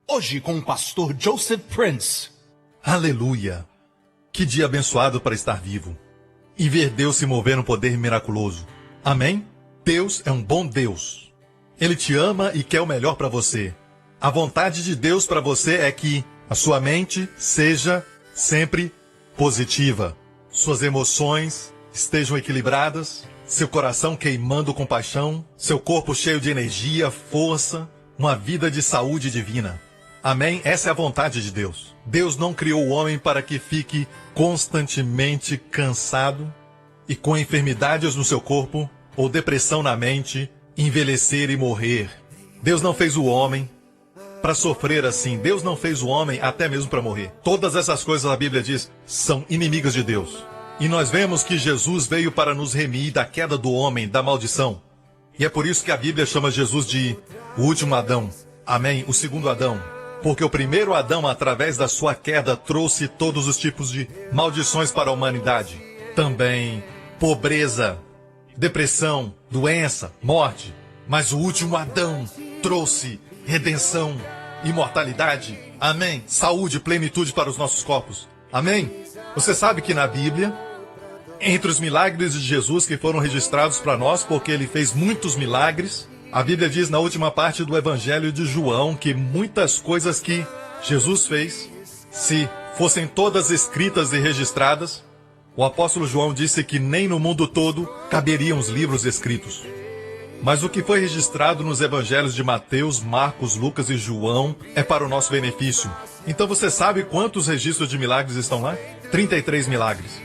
Hoje com o pastor Joseph Prince. Aleluia! Que dia abençoado para estar vivo e ver Deus se mover no poder miraculoso. Amém? Deus é um bom Deus. Ele te ama e quer o melhor para você. A vontade de Deus para você é que a sua mente seja sempre positiva. Suas emoções estejam equilibradas, seu coração queimando com paixão, seu corpo cheio de energia, força, uma vida de saúde divina. Amém? Essa é a vontade de Deus. Deus não criou o homem para que fique constantemente cansado e com enfermidades no seu corpo ou depressão na mente, envelhecer e morrer. Deus não fez o homem para sofrer assim. Deus não fez o homem até mesmo para morrer. Todas essas coisas, a Bíblia diz, são inimigas de Deus. E nós vemos que Jesus veio para nos remir da queda do homem, da maldição. E é por isso que a Bíblia chama Jesus de o último Adão. Amém? O segundo Adão. Porque o primeiro Adão, através da sua queda, trouxe todos os tipos de maldições para a humanidade. Também pobreza, depressão, doença, morte. Mas o último Adão trouxe redenção, imortalidade. Amém? Saúde, plenitude para os nossos corpos. Amém? Você sabe que na Bíblia, entre os milagres de Jesus que foram registrados para nós, porque ele fez muitos milagres, a Bíblia diz na última parte do Evangelho de João que muitas coisas que Jesus fez, se fossem todas escritas e registradas, o apóstolo João disse que nem no mundo todo caberiam os livros escritos. Mas o que foi registrado nos Evangelhos de Mateus, Marcos, Lucas e João é para o nosso benefício. Então você sabe quantos registros de milagres estão lá? 33 milagres,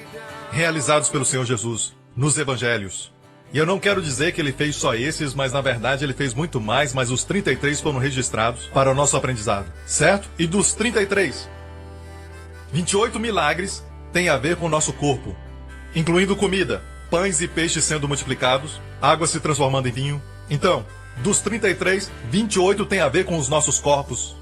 realizados pelo Senhor Jesus nos Evangelhos. E eu não quero dizer que ele fez só esses, mas na verdade ele fez muito mais, mas os 33 foram registrados para o nosso aprendizado, certo? E dos 33, 28 milagres têm a ver com o nosso corpo, incluindo comida, pães e peixes sendo multiplicados, água se transformando em vinho. Então, dos 33, 28 têm a ver com os nossos corpos.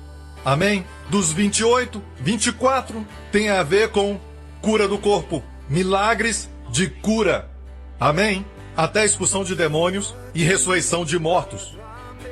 Amém? Dos 28, 24 têm a ver com cura do corpo, milagres de cura. Amém? Até expulsão de demônios e ressurreição de mortos.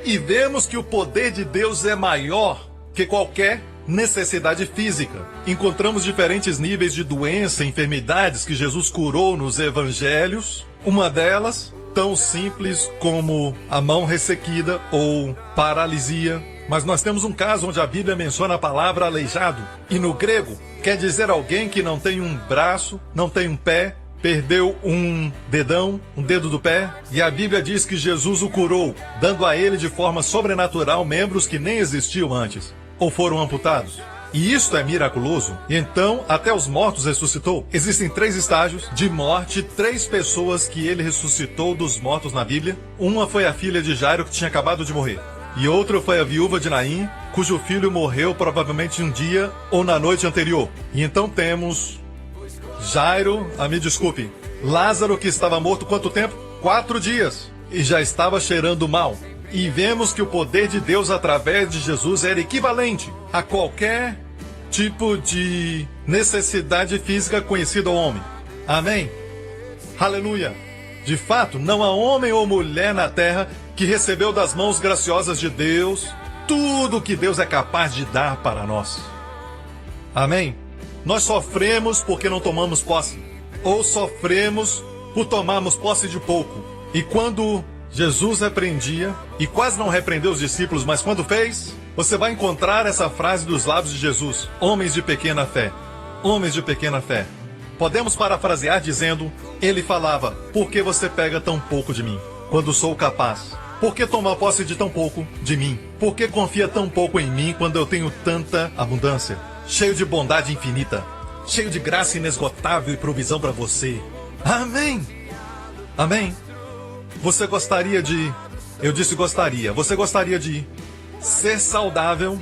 E vemos que o poder de Deus é maior que qualquer necessidade física. Encontramos diferentes níveis de doença e enfermidades que Jesus curou nos evangelhos. Uma delas, tão simples como a mão ressequida ou paralisia. Mas nós temos um caso onde a Bíblia menciona a palavra aleijado. E no grego, quer dizer alguém que não tem um braço, não tem um pé, perdeu um dedão, um dedo do pé, e a Bíblia diz que Jesus o curou, dando a ele de forma sobrenatural membros que nem existiam antes, ou foram amputados. E isto é miraculoso. E então, até os mortos ressuscitou. Existem 3 estágios de morte, 3 pessoas que ele ressuscitou dos mortos na Bíblia. Uma foi a filha de Jairo, que tinha acabado de morrer. E outra foi a viúva de Naim, cujo filho morreu provavelmente um dia ou na noite anterior. E então temos Jairo, me desculpe, Lázaro, que estava morto quanto tempo? 4 dias. E já estava cheirando mal. E vemos que o poder de Deus através de Jesus era equivalente a qualquer tipo de necessidade física conhecida ao homem. Amém? Aleluia! De fato, não há homem ou mulher na terra que recebeu das mãos graciosas de Deus tudo o que Deus é capaz de dar para nós. Amém? Nós sofremos porque não tomamos posse, ou sofremos por tomarmos posse de pouco. E quando Jesus repreendia, e quase não repreendeu os discípulos, mas quando fez, você vai encontrar essa frase dos lábios de Jesus: homens de pequena fé, homens de pequena fé. Podemos parafrasear dizendo, ele falava: por que você pega tão pouco de mim, quando sou capaz? Por que tomar posse de tão pouco de mim? Por que confia tão pouco em mim quando eu tenho tanta abundância? Cheio de bondade infinita, cheio de graça inesgotável e provisão para você. Amém! Amém! Você gostaria de... Eu disse gostaria. Você gostaria de ser saudável,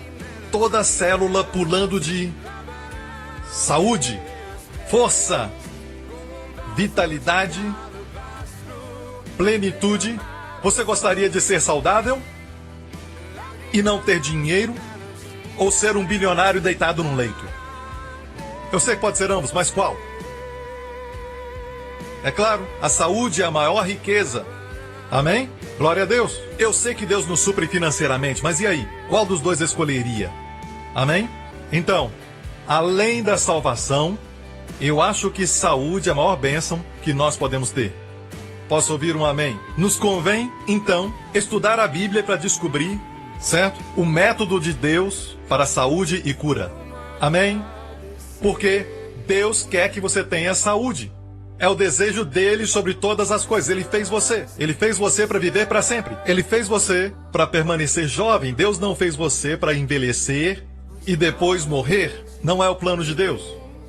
toda célula pulando de saúde, força, vitalidade, plenitude? Você gostaria de ser saudável e não ter dinheiro? Ou ser um bilionário deitado num leito? Eu sei que pode ser ambos, mas qual? É claro, a saúde é a maior riqueza. Amém? Glória a Deus. Eu sei que Deus nos supre financeiramente, mas e aí? Qual dos dois escolheria? Amém? Então, além da salvação, eu acho que saúde é a maior bênção que nós podemos ter. Posso ouvir um amém? Nos convém, então, estudar a Bíblia para descobrir, certo? O método de Deus para saúde e cura. Amém? Porque Deus quer que você tenha saúde. É o desejo dele sobre todas as coisas. Ele fez você. Ele fez você para viver para sempre. Ele fez você para permanecer jovem. Deus não fez você para envelhecer e depois morrer. Não é o plano de Deus.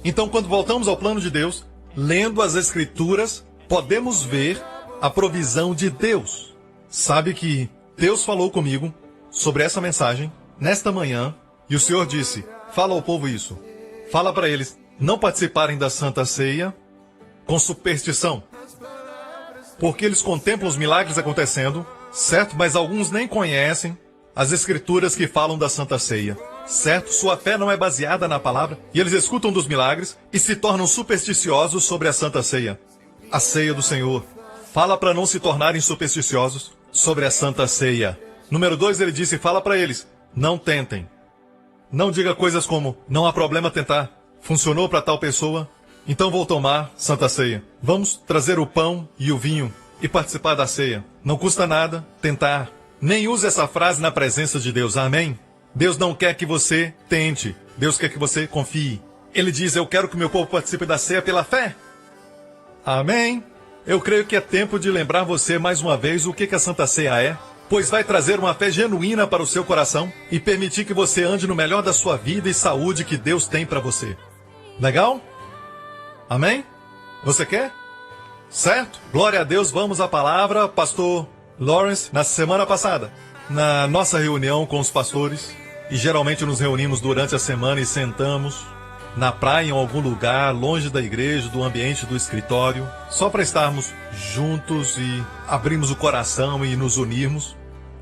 Então, quando voltamos ao plano de Deus, lendo as Escrituras, podemos ver a provisão de Deus. Sabe que Deus falou comigo sobre essa mensagem nesta manhã e o Senhor disse: fala ao povo isso. Fala para eles não participarem da Santa Ceia com superstição, porque eles contemplam os milagres acontecendo, certo? Mas alguns nem conhecem as Escrituras que falam da Santa Ceia, certo? Sua fé não é baseada na palavra e eles escutam dos milagres e se tornam supersticiosos sobre a Santa Ceia. A ceia do Senhor fala para não se tornarem supersticiosos sobre a Santa Ceia. Número 2, ele disse: fala para eles, não tentem. Não diga coisas como, não há problema tentar. Funcionou para tal pessoa, então vou tomar Santa Ceia. Vamos trazer o pão e o vinho e participar da ceia. Não custa nada tentar. Nem use essa frase na presença de Deus. Amém? Deus não quer que você tente. Deus quer que você confie. Ele diz: eu quero que o meu povo participe da ceia pela fé. Amém? Eu creio que é tempo de lembrar você mais uma vez o que a Santa Ceia é, pois vai trazer uma fé genuína para o seu coração e permitir que você ande no melhor da sua vida e saúde que Deus tem para você. Legal? Amém? Você quer? Certo? Glória a Deus, vamos à palavra. Pastor Lawrence, na semana passada, na nossa reunião com os pastores, e geralmente nos reunimos durante a semana e sentamos na praia em algum lugar, longe da igreja, do ambiente do escritório, só para estarmos juntos e abrirmos o coração e nos unirmos.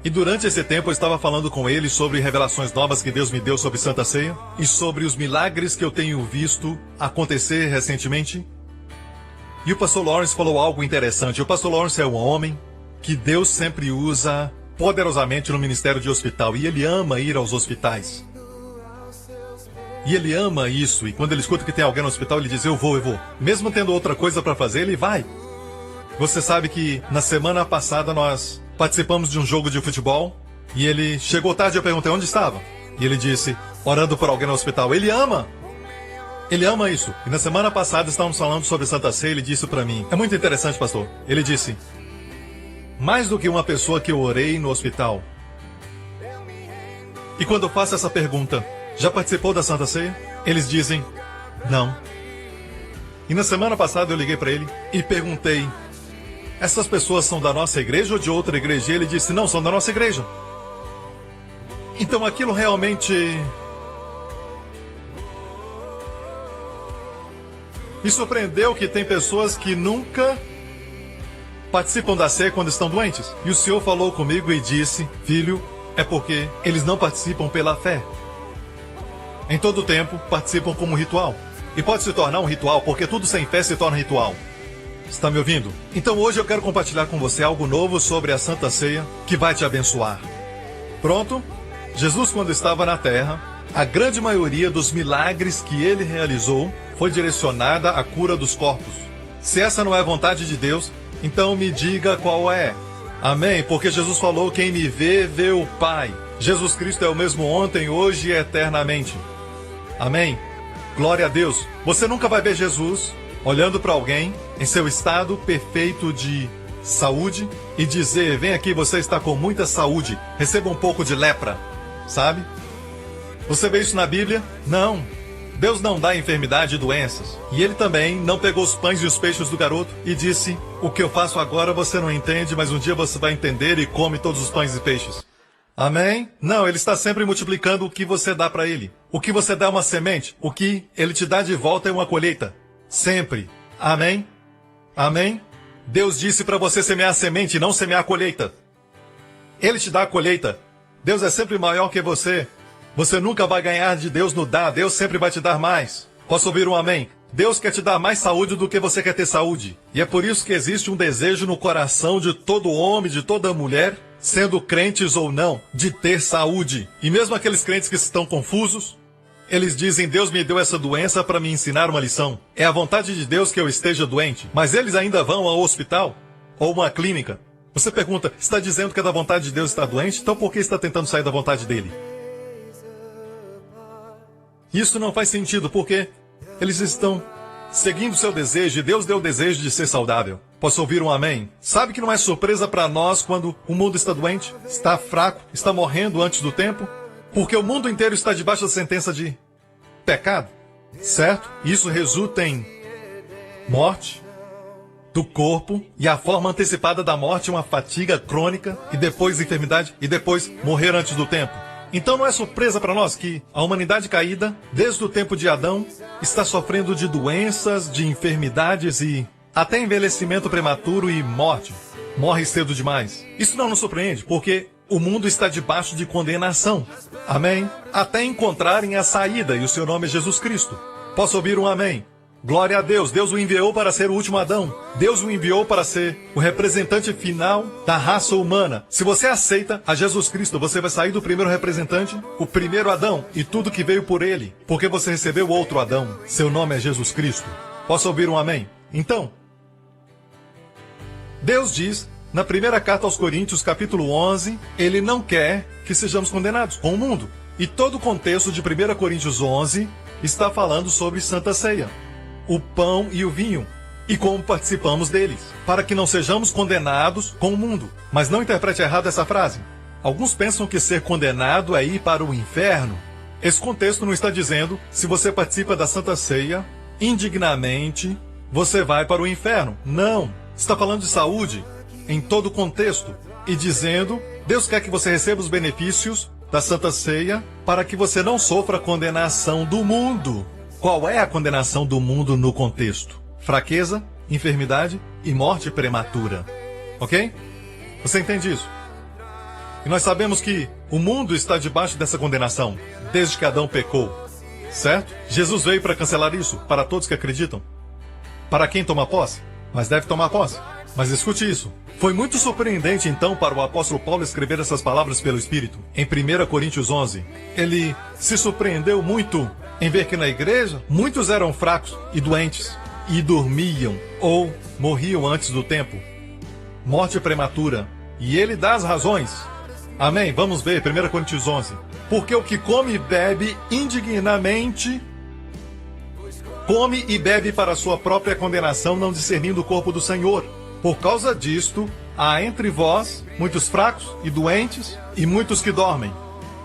E durante esse tempo eu estava falando com ele sobre revelações novas que Deus me deu sobre Santa Ceia e sobre os milagres que eu tenho visto acontecer recentemente. E o pastor Lawrence falou algo interessante. O pastor Lawrence é um homem que Deus sempre usa poderosamente no ministério de hospital e ele ama ir aos hospitais. E ele ama isso, e quando ele escuta que tem alguém no hospital, ele diz: eu vou. Mesmo tendo outra coisa para fazer, ele vai. Você sabe que na semana passada nós participamos de um jogo de futebol, e ele chegou tarde e eu perguntei onde estava. E ele disse, orando por alguém no hospital. Ele ama isso. E na semana passada estávamos falando sobre Santa Ceia, ele disse para mim, é muito interessante, pastor. Ele disse, mais do que uma pessoa que eu orei no hospital. E quando eu faço essa pergunta, já participou da Santa Ceia? Eles dizem, não. E na semana passada eu liguei para ele e perguntei, essas pessoas são da nossa igreja ou de outra igreja? E ele disse, não, são da nossa igreja. Então aquilo realmente me surpreendeu, que tem pessoas que nunca participam da ceia quando estão doentes. E o Senhor falou comigo e disse, filho, é porque eles não participam pela fé. Em todo tempo, participam como um ritual. E pode se tornar um ritual, porque tudo sem fé se torna ritual. Está me ouvindo? Então hoje eu quero compartilhar com você algo novo sobre a Santa Ceia que vai te abençoar. Pronto? Jesus, quando estava na terra, a grande maioria dos milagres que ele realizou foi direcionada à cura dos corpos. Se essa não é a vontade de Deus, então me diga qual é. Amém? Porque Jesus falou, quem me vê, vê o Pai. Jesus Cristo é o mesmo ontem, hoje e eternamente. Amém? Glória a Deus. Você nunca vai ver Jesus olhando para alguém em seu estado perfeito de saúde e dizer, vem aqui, você está com muita saúde, receba um pouco de lepra, sabe? Você vê isso na Bíblia? Não. Deus não dá enfermidade e doenças. E ele também não pegou os pães e os peixes do garoto e disse, o que eu faço agora você não entende, mas um dia você vai entender e come todos os pães e peixes. Amém? Não, ele está sempre multiplicando o que você dá para ele. O que você dá é uma semente, o que ele te dá de volta é uma colheita. Sempre. Amém? Amém? Deus disse para você semear a semente e não semear a colheita. Ele te dá a colheita. Deus é sempre maior que você. Você nunca vai ganhar de Deus no dar. Deus sempre vai te dar mais. Posso ouvir um amém? Deus quer te dar mais saúde do que você quer ter saúde. E é por isso que existe um desejo no coração de todo homem, de toda mulher, sendo crentes ou não, de ter saúde. E mesmo aqueles crentes que estão confusos, eles dizem: Deus me deu essa doença para me ensinar uma lição. É a vontade de Deus que eu esteja doente. Mas eles ainda vão ao hospital ou uma clínica. Você pergunta: está dizendo que é da vontade de Deus estar doente? Então por que está tentando sair da vontade dele? Isso não faz sentido, porque eles estão seguindo seu desejo, e Deus deu o desejo de ser saudável. Posso ouvir um amém? Sabe que não é surpresa para nós quando o mundo está doente, está fraco, está morrendo antes do tempo? Porque o mundo inteiro está debaixo da sentença de pecado, certo? Isso resulta em morte do corpo, e a forma antecipada da morte é uma fadiga crônica, e depois enfermidade, e depois morrer antes do tempo. Então não é surpresa para nós que a humanidade caída, desde o tempo de Adão, está sofrendo de doenças, de enfermidades e até envelhecimento prematuro e morte. Morre cedo demais. Isso não nos surpreende, porque o mundo está debaixo de condenação. Amém? Até encontrarem a saída, e o seu nome é Jesus Cristo. Posso ouvir um amém? Glória a Deus. Deus o enviou para ser o último Adão. Deus o enviou para ser o representante final da raça humana. Se você aceita a Jesus Cristo, você vai sair do primeiro representante, o primeiro Adão, e tudo que veio por ele, porque você recebeu outro Adão. Seu nome é Jesus Cristo. Posso ouvir um amém? Então, Deus diz, na primeira carta aos Coríntios, capítulo 11, Ele não quer que sejamos condenados com o mundo. E todo o contexto de 1 Coríntios 11 está falando sobre Santa Ceia, o pão e o vinho, e como participamos deles, para que não sejamos condenados com o mundo. Mas não interprete errado essa frase. Alguns pensam que ser condenado é ir para o inferno. Esse contexto não está dizendo, se você participa da Santa Ceia, indignamente, você vai para o inferno. Não. Está falando de saúde em todo o contexto, e dizendo, Deus quer que você receba os benefícios da Santa Ceia para que você não sofra a condenação do mundo. Qual é a condenação do mundo no contexto? Fraqueza, enfermidade e morte prematura. Ok? Você entende isso? E nós sabemos que o mundo está debaixo dessa condenação, desde que Adão pecou. Certo? Jesus veio para cancelar isso, para todos que acreditam. Para quem toma posse? Mas deve tomar posse. Mas escute isso. Foi muito surpreendente, então, para o apóstolo Paulo escrever essas palavras pelo Espírito, em 1 Coríntios 11. Ele se surpreendeu muito em ver que na igreja, muitos eram fracos e doentes, e dormiam ou morriam antes do tempo. Morte prematura. E ele dá as razões. Amém? Vamos ver, 1 Coríntios 11. Porque o que come e bebe indignamente, come e bebe para a sua própria condenação, não discernindo o corpo do Senhor. Por causa disto, há entre vós muitos fracos e doentes, e muitos que dormem.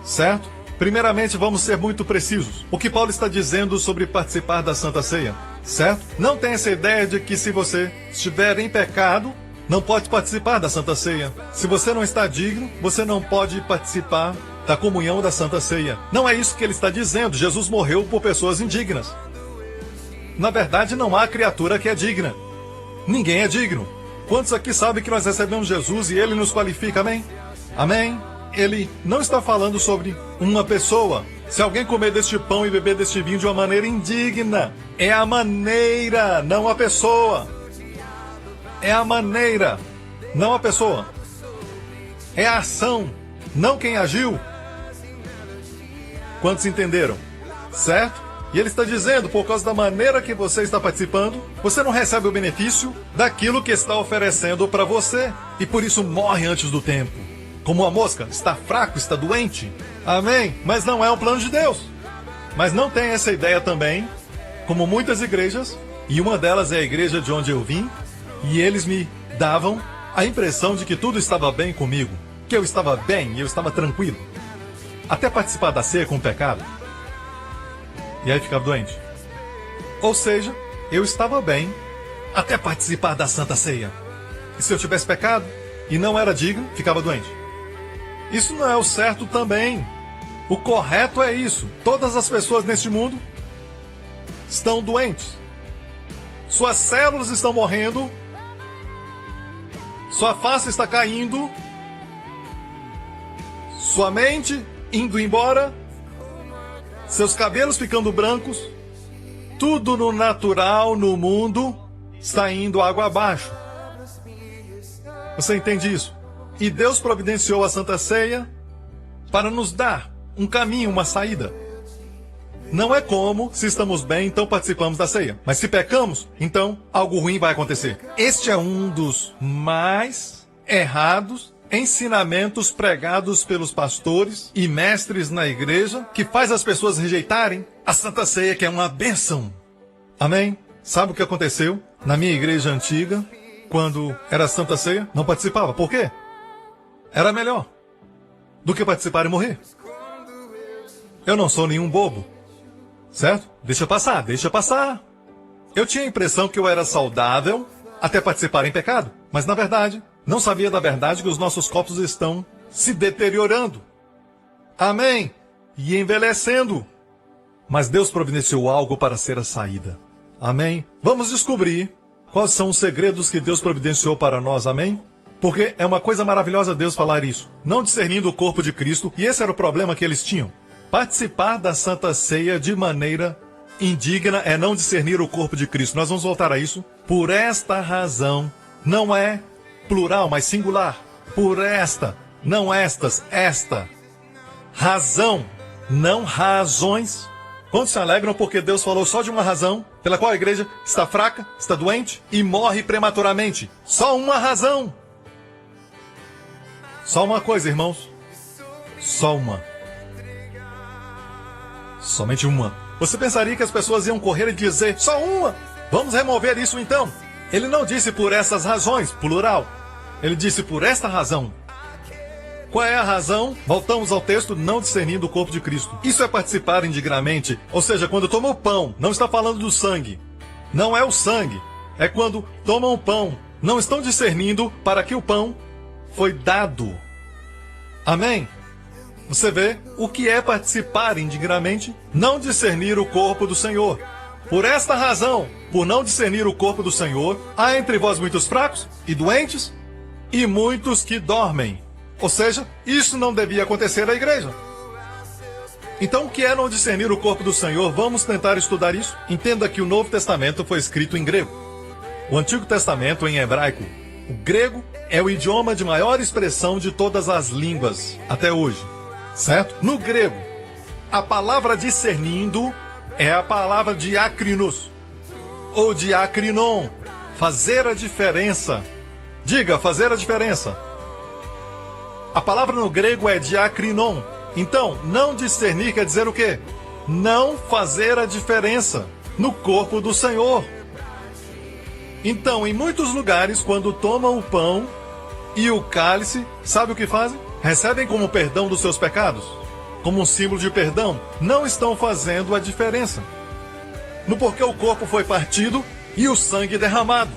Certo? Primeiramente, vamos ser muito precisos. O que Paulo está dizendo sobre participar da Santa Ceia, certo? Não tem essa ideia de que se você estiver em pecado, não pode participar da Santa Ceia. Se você não está digno, você não pode participar da comunhão da Santa Ceia. Não é isso que ele está dizendo. Jesus morreu por pessoas indignas. Na verdade, não há criatura que é digna. Ninguém é digno. Quantos aqui sabem que nós recebemos Jesus e Ele nos qualifica, amém? Amém? Ele não está falando sobre uma pessoa. Se alguém comer deste pão e beber deste vinho de uma maneira indigna, é a maneira, não a pessoa. É a maneira, não a pessoa. É a ação, não quem agiu. Quantos entenderam? Certo? E ele está dizendo, por causa da maneira que você está participando, você não recebe o benefício daquilo que está oferecendo para você. E por isso morre antes do tempo. Como uma mosca, está fraco, está doente. Amém? Mas não é um plano de Deus. Mas não tem essa ideia também, como muitas igrejas, e uma delas é a igreja de onde eu vim, e eles me davam a impressão de que tudo estava bem comigo, que eu estava bem e eu estava tranquilo. Até participar da ceia com o pecado. E aí ficava doente. Ou seja, eu estava bem até participar da Santa Ceia. E se eu tivesse pecado e não era digno, ficava doente. Isso não é o certo também. O correto é isso. Todas as pessoas neste mundo estão doentes. Suas células estão morrendo. Sua face está caindo. Sua mente indo embora. Seus cabelos ficando brancos. Tudo no natural, no mundo, está indo água abaixo. Você entende isso? E Deus providenciou a Santa Ceia para nos dar um caminho, uma saída. Não é como, se estamos bem, então participamos da ceia. Mas se pecamos, então algo ruim vai acontecer. Este é um dos mais errados ensinamentos pregados pelos pastores e mestres na igreja, que faz as pessoas rejeitarem a Santa Ceia, que é uma bênção. Amém? Sabe o que aconteceu na minha igreja antiga, quando era Santa Ceia? Não participava. Por quê? Era melhor do que participar e morrer. Eu não sou nenhum bobo. Certo? Deixa passar, deixa passar. Eu tinha a impressão que eu era saudável até participar em pecado. Mas na verdade, não sabia da verdade que os nossos corpos estão se deteriorando. Amém? E envelhecendo. Mas Deus providenciou algo para ser a saída. Amém? Vamos descobrir quais são os segredos que Deus providenciou para nós. Amém? Porque é uma coisa maravilhosa Deus falar isso. Não discernindo o corpo de Cristo. E esse era o problema que eles tinham. Participar da Santa Ceia de maneira indigna é não discernir o corpo de Cristo. Nós vamos voltar a isso. Por esta razão, não é plural, mas singular. Por esta, não estas, esta. Razão, não razões. Quantos se alegram porque Deus falou só de uma razão pela qual a igreja está fraca, está doente e morre prematuramente? Só uma razão. Só uma coisa, irmãos. Só uma. Somente uma. Você pensaria que as pessoas iam correr e dizer, só uma? Vamos remover isso então. Ele não disse por essas razões, plural. Ele disse por esta razão. Qual é a razão? Voltamos ao texto, não discernindo o corpo de Cristo. Isso é participar indignamente, ou seja, quando toma o pão, não está falando do sangue. Não é o sangue, é quando tomam o pão. Não estão discernindo para que o pão foi dado. Amém? Você vê o que é participar indignamente? Não discernir o corpo do Senhor. Por esta razão, por não discernir o corpo do Senhor, há entre vós muitos fracos e doentes e muitos que dormem. Ou seja, isso não devia acontecer na igreja. Então, o que é não discernir o corpo do Senhor? Vamos tentar estudar isso. Entenda que o Novo Testamento foi escrito em grego. O Antigo Testamento em hebraico. O grego é o idioma de maior expressão de todas as línguas até hoje. Certo? No grego, a palavra discernindo é a palavra diakrinos, ou diakrinon, fazer a diferença. Diga, fazer a diferença. A palavra no grego é diakrinon. Então, não discernir quer dizer o quê? Não fazer a diferença no corpo do Senhor. Então, em muitos lugares, quando tomam o pão e o cálice, sabe o que fazem? Recebem como perdão dos seus pecados, como um símbolo de perdão, não estão fazendo a diferença. No porquê o corpo foi partido e o sangue derramado.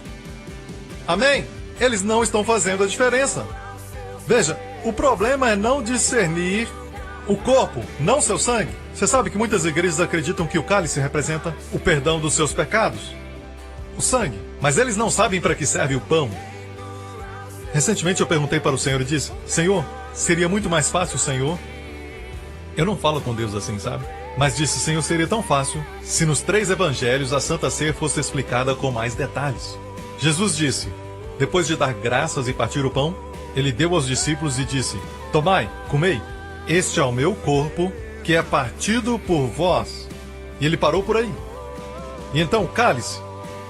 Amém? Eles não estão fazendo a diferença. Veja, o problema é não discernir o corpo, não seu sangue. Você sabe que muitas igrejas acreditam que o cálice representa o perdão dos seus pecados, o sangue, mas eles não sabem para que serve o pão. Recentemente eu perguntei para o Senhor e disse, Senhor, seria muito mais fácil, Senhor. Eu não falo com Deus assim, sabe? Mas disse, Senhor, seria tão fácil se nos 3 evangelhos a Santa Ceia fosse explicada com mais detalhes. Jesus disse, depois de dar graças e partir o pão, ele deu aos discípulos e disse, tomai, comei, este é o meu corpo que é partido por vós. E ele parou por aí. E então o cálice,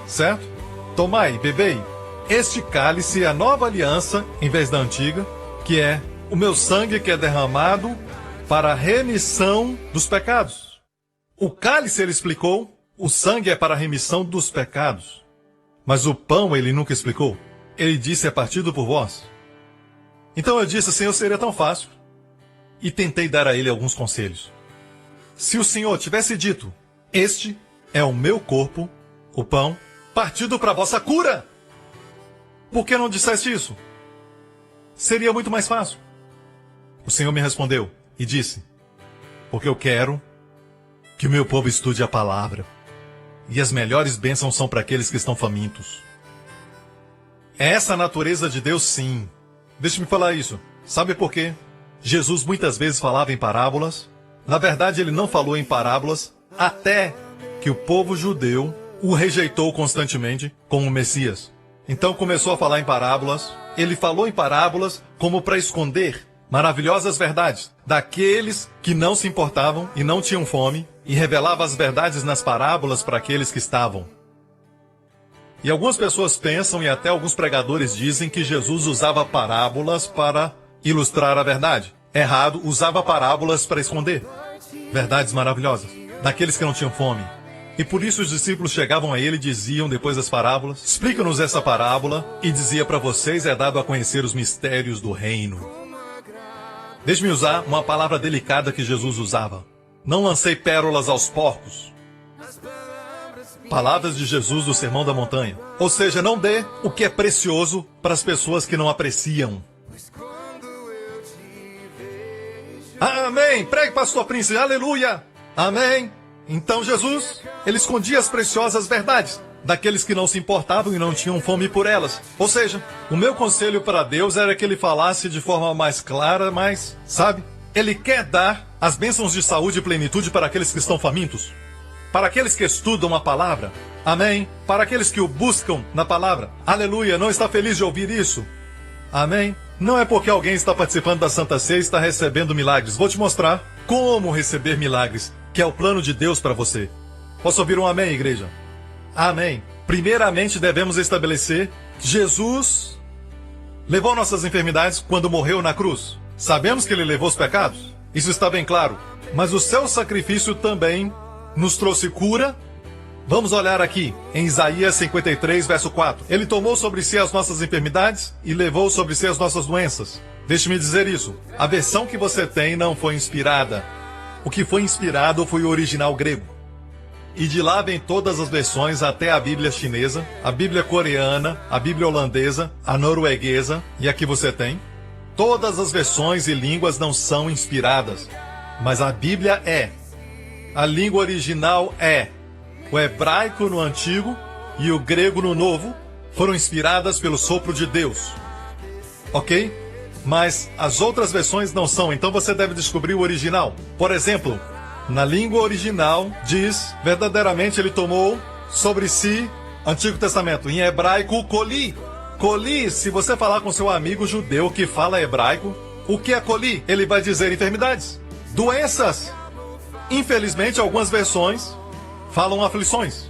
certo? Tomai, bebei. Este cálice é a nova aliança, em vez da antiga, que é o meu sangue que é derramado para a remissão dos pecados. O cálice, ele explicou, o sangue é para a remissão dos pecados. Mas o pão, ele nunca explicou. Ele disse, é partido por vós. Então eu disse, Senhor, seria tão fácil. E tentei dar a ele alguns conselhos. Se o Senhor tivesse dito, este é o meu corpo, o pão, partido para a vossa cura. Por que não disseste isso? Seria muito mais fácil. O Senhor me respondeu e disse, porque eu quero que o meu povo estude a palavra. E as melhores bênçãos são para aqueles que estão famintos. É essa a natureza de Deus, sim. Deixe-me falar isso. Sabe por quê? Jesus muitas vezes falava em parábolas. Na verdade, ele não falou em parábolas até que o povo judeu o rejeitou constantemente como Messias. Então começou a falar em parábolas ele falou em parábolas como para esconder maravilhosas verdades daqueles que não se importavam e não tinham fome, e revelava as verdades nas parábolas para aqueles que estavam. E algumas pessoas pensam, e até alguns pregadores dizem, que Jesus usava parábolas para ilustrar a verdade. Errado, usava parábolas para esconder verdades maravilhosas daqueles que não tinham fome. E por isso os discípulos chegavam a ele e diziam, depois das parábolas, explica-nos essa parábola, e dizia para vocês é dado a conhecer os mistérios do reino. Deixe-me usar uma palavra delicada que Jesus usava. Não lancei pérolas aos porcos. Palavras de Jesus do Sermão da Montanha. Ou seja, não dê o que é precioso para as pessoas que não apreciam. Amém! Pregue, pastor Príncipe, aleluia! Amém! Então Jesus, ele escondia as preciosas verdades daqueles que não se importavam e não tinham fome por elas. Ou seja, o meu conselho para Deus era que ele falasse de forma mais clara, mas, sabe, ele quer dar as bênçãos de saúde e plenitude para aqueles que estão famintos, para aqueles que estudam a palavra. Amém? Para aqueles que o buscam na palavra. Aleluia! Não está feliz de ouvir isso? Amém? Não é porque alguém está participando da Santa Ceia e está recebendo milagres. Vou te mostrar como receber milagres, que é o plano de Deus para você. Posso ouvir um amém, igreja? Amém. Primeiramente, devemos estabelecer que Jesus levou nossas enfermidades quando morreu na cruz. Sabemos que ele levou os pecados. Isso está bem claro. Mas o seu sacrifício também nos trouxe cura. Vamos olhar aqui em Isaías 53, verso 4. Ele tomou sobre si as nossas enfermidades e levou sobre si as nossas doenças. Deixe-me dizer isso. A versão que você tem não foi inspirada. O que foi inspirado foi o original grego. E de lá vem todas as versões, até a Bíblia chinesa, a Bíblia coreana, a Bíblia holandesa, a norueguesa, e aqui você tem. Todas as versões e línguas não são inspiradas, mas a Bíblia é. A língua original é. O hebraico no Antigo e o grego no Novo foram inspiradas pelo sopro de Deus. Ok? Mas as outras versões não são, então você deve descobrir o original. Por exemplo, na língua original diz, verdadeiramente ele tomou sobre si, Antigo Testamento, em hebraico, coli. Coli, se você falar com seu amigo judeu que fala hebraico, o que é coli? Ele vai dizer enfermidades, doenças. Infelizmente, algumas versões falam aflições.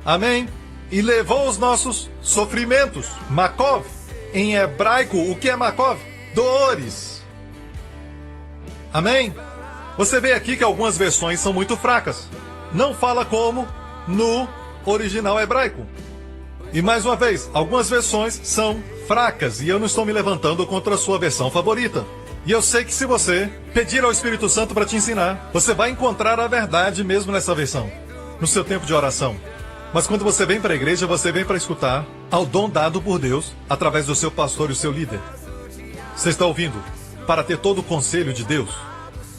Amém? E levou os nossos sofrimentos, Makov. Em hebraico, o que é Makov? Dores. Amém? Você vê aqui que algumas versões são muito fracas. Não fala como no original hebraico. E mais uma vez, algumas versões são fracas e eu não estou me levantando contra a sua versão favorita. E eu sei que se você pedir ao Espírito Santo para te ensinar, você vai encontrar a verdade mesmo nessa versão, no seu tempo de oração. Mas quando você vem para a igreja, você vem para escutar ao dom dado por Deus através do seu pastor e o seu líder. Você está ouvindo? Para ter todo o conselho de Deus.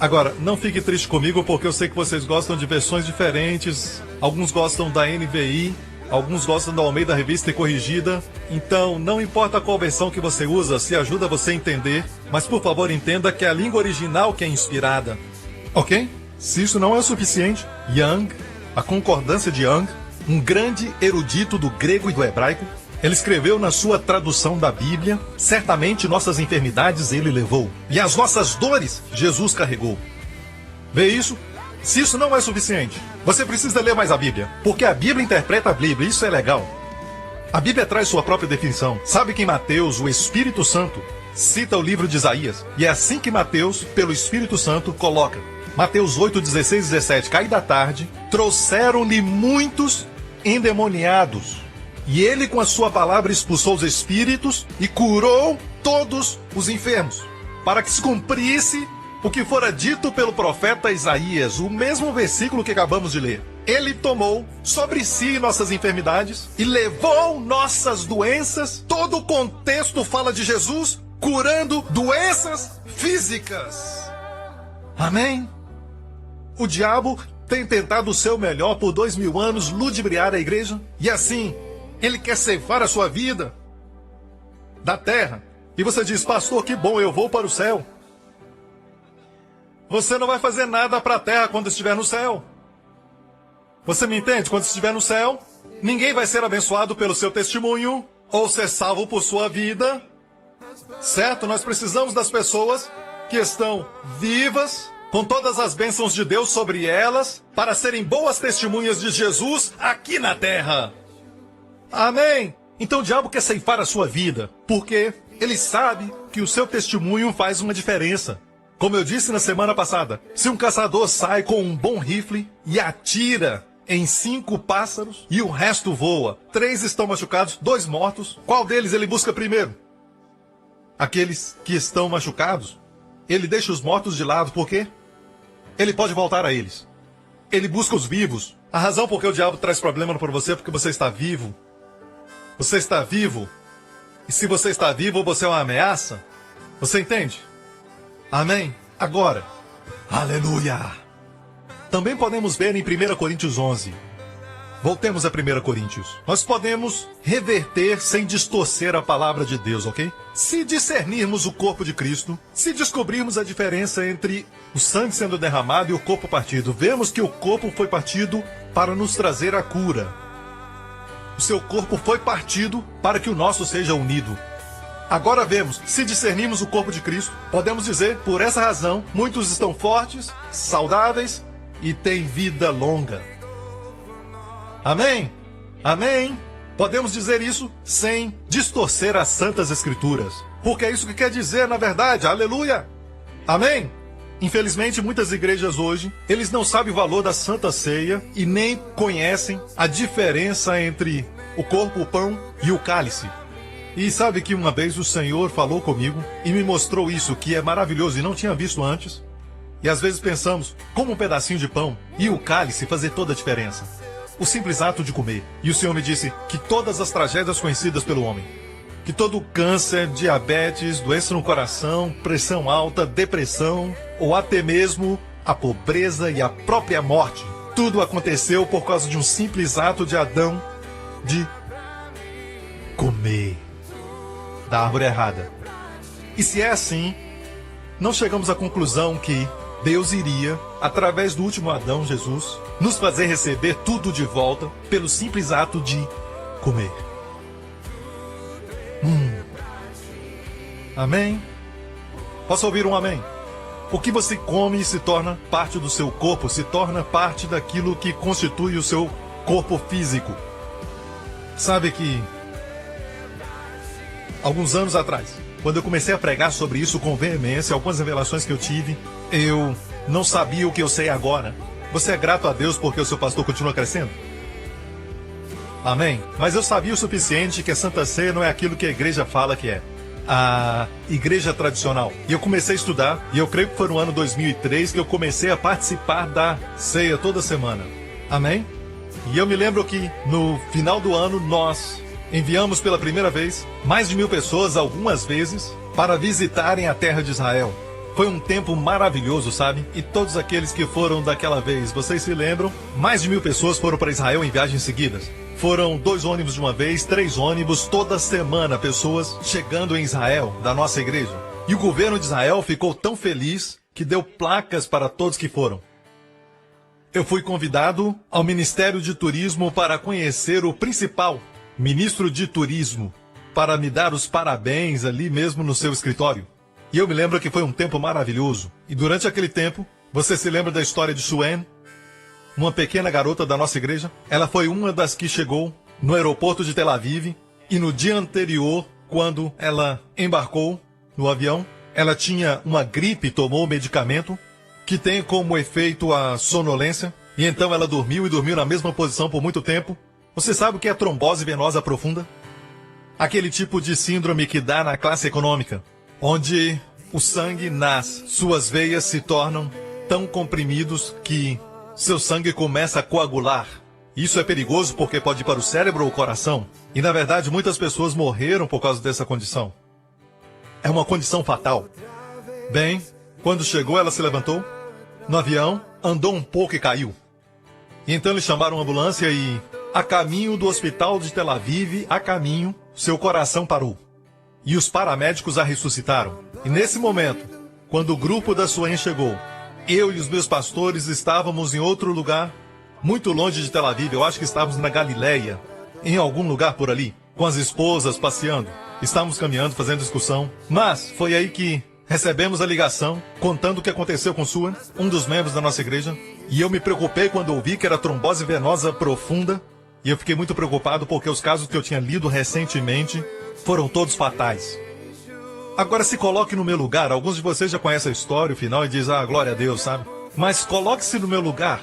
Agora, não fique triste comigo porque eu sei que vocês gostam de versões diferentes. Alguns gostam da NVI, alguns gostam da Almeida Revista e Corrigida. Então, não importa qual versão que você usa, se ajuda você a entender. Mas, por favor, entenda que é a língua original que é inspirada. Ok? Se isso não é o suficiente, Young, a concordância de Young, um grande erudito do grego e do hebraico, ele escreveu na sua tradução da Bíblia, certamente nossas enfermidades ele levou, e as nossas dores Jesus carregou. Vê isso? Se isso não é suficiente, você precisa ler mais a Bíblia, porque a Bíblia interpreta a Bíblia, isso é legal. A Bíblia traz sua própria definição. Sabe que em Mateus, o Espírito Santo cita o livro de Isaías, e é assim que Mateus, pelo Espírito Santo, coloca. Mateus 8, 16 e 17, caída da tarde, trouxeram-lhe muitos endemoniados. E ele com a sua palavra expulsou os espíritos e curou todos os enfermos, para que se cumprisse o que fora dito pelo profeta Isaías, o mesmo versículo que acabamos de ler. Ele tomou sobre si nossas enfermidades e levou nossas doenças. Todo o contexto fala de Jesus curando doenças físicas. Amém? O diabo tem tentado o seu melhor por 2000 anos ludibriar a igreja, e assim ele quer ceifar a sua vida da terra. E você diz, pastor, que bom, eu vou para o céu. Você não vai fazer nada para a terra quando estiver no céu. Você me entende? Quando estiver no céu, ninguém vai ser abençoado pelo seu testemunho ou ser salvo por sua vida Certo? Nós precisamos das pessoas que estão vivas, com todas as bênçãos de Deus sobre elas, para serem boas testemunhas de Jesus aqui na terra. Amém? Então o diabo quer ceifar a sua vida, porque ele sabe que o seu testemunho faz uma diferença. Como eu disse na semana passada, se um caçador sai com um bom rifle e atira em 5 pássaros e o resto voa, 3 estão machucados, 2 mortos, qual deles ele busca primeiro? Aqueles que estão machucados. Ele deixa os mortos de lado, por quê? Ele pode voltar a eles. Ele busca os vivos. A razão por que o diabo traz problema para você é porque você está vivo. Você está vivo. E se você está vivo, você é uma ameaça. Você entende? Amém? Agora, aleluia! Também podemos ver em 1 Coríntios 11. Voltemos a 1 Coríntios. Nós podemos reverter sem distorcer a palavra de Deus, ok? Se discernirmos o corpo de Cristo, se descobrirmos a diferença entre o sangue sendo derramado e o corpo partido, vemos que o corpo foi partido para nos trazer a cura. O seu corpo foi partido para que o nosso seja unido. Agora vemos, se discernirmos o corpo de Cristo, podemos dizer, por essa razão, muitos estão fortes, saudáveis e têm vida longa. Amém? Amém? Podemos dizer isso sem distorcer as Santas Escrituras. Porque é isso que quer dizer, na verdade. Aleluia! Amém? Infelizmente, muitas igrejas hoje, eles não sabem o valor da Santa Ceia e nem conhecem a diferença entre o corpo, o pão e o cálice. E sabe que uma vez o Senhor falou comigo e me mostrou isso, que é maravilhoso e não tinha visto antes. E às vezes pensamos, como um pedacinho de pão e o cálice fazer toda a diferença. O simples ato de comer. E o Senhor me disse que todas as tragédias conhecidas pelo homem, que todo câncer, diabetes, doença no coração, pressão alta, depressão, ou até mesmo a pobreza e a própria morte, tudo aconteceu por causa de um simples ato de Adão de comer da árvore errada. E se é assim, não chegamos à conclusão que Deus iria, através do último Adão, Jesus, nos fazer receber tudo de volta pelo simples ato de comer. Amém? Posso ouvir um amém? O que você come se torna parte do seu corpo, se torna parte daquilo que constitui o seu corpo físico. Sabe que alguns anos atrás, quando eu comecei a pregar sobre isso com veemência, algumas revelações que eu tive, eu não sabia o que eu sei agora. Você é grato a Deus porque o seu pastor continua crescendo? Amém? Mas eu sabia o suficiente que a Santa Ceia não é aquilo que a igreja fala que é. A igreja tradicional. E eu comecei a estudar, e eu creio que foi no ano 2003 que eu comecei a participar da ceia toda semana. Amém? E eu me lembro que no final do ano nós enviamos pela primeira vez mais de 1000 pessoas, algumas vezes, para visitarem a terra de Israel. Foi um tempo maravilhoso, sabe? E todos aqueles que foram daquela vez, vocês se lembram? Mais de 1000 pessoas foram para Israel em viagens seguidas. Foram 2 ônibus de uma vez, 3 ônibus, toda semana, pessoas chegando em Israel, da nossa igreja. E o governo de Israel ficou tão feliz que deu placas para todos que foram. Eu fui convidado ao Ministério de Turismo para conhecer o principal ministro de turismo, para me dar os parabéns ali mesmo no seu escritório. E eu me lembro que foi um tempo maravilhoso. E durante aquele tempo, você se lembra da história de Suen? Uma pequena garota da nossa igreja? Ela foi uma das que chegou no aeroporto de Tel Aviv. E no dia anterior, quando ela embarcou no avião, ela tinha uma gripe, tomou um medicamento que tem como efeito a sonolência. E então ela dormiu e dormiu na mesma posição por muito tempo. Você sabe o que é trombose venosa profunda? Aquele tipo de síndrome que dá na classe econômica, onde o sangue nas suas veias se tornam tão comprimidos que seu sangue começa a coagular. Isso é perigoso porque pode ir para o cérebro ou o coração. E na verdade muitas pessoas morreram por causa dessa condição. É uma condição fatal. Bem, quando chegou ela se levantou no avião, andou um pouco e caiu. E então eles chamaram a ambulância e, a caminho do hospital de Tel Aviv, seu coração parou. E os paramédicos a ressuscitaram. E nesse momento, quando o grupo da Suen chegou, eu e os meus pastores estávamos em outro lugar, muito longe de Tel Aviv. Eu acho que estávamos na Galileia, em algum lugar por ali, com as esposas passeando. Estávamos caminhando, fazendo discussão, mas foi aí que recebemos a ligação contando o que aconteceu com Suan, um dos membros da nossa igreja, e eu me preocupei quando ouvi que era trombose venosa profunda, e eu fiquei muito preocupado porque os casos que eu tinha lido recentemente foram todos fatais. Agora se coloque no meu lugar. Alguns de vocês já conhecem a história, o final, e dizem, glória a Deus, sabe? Mas coloque-se no meu lugar.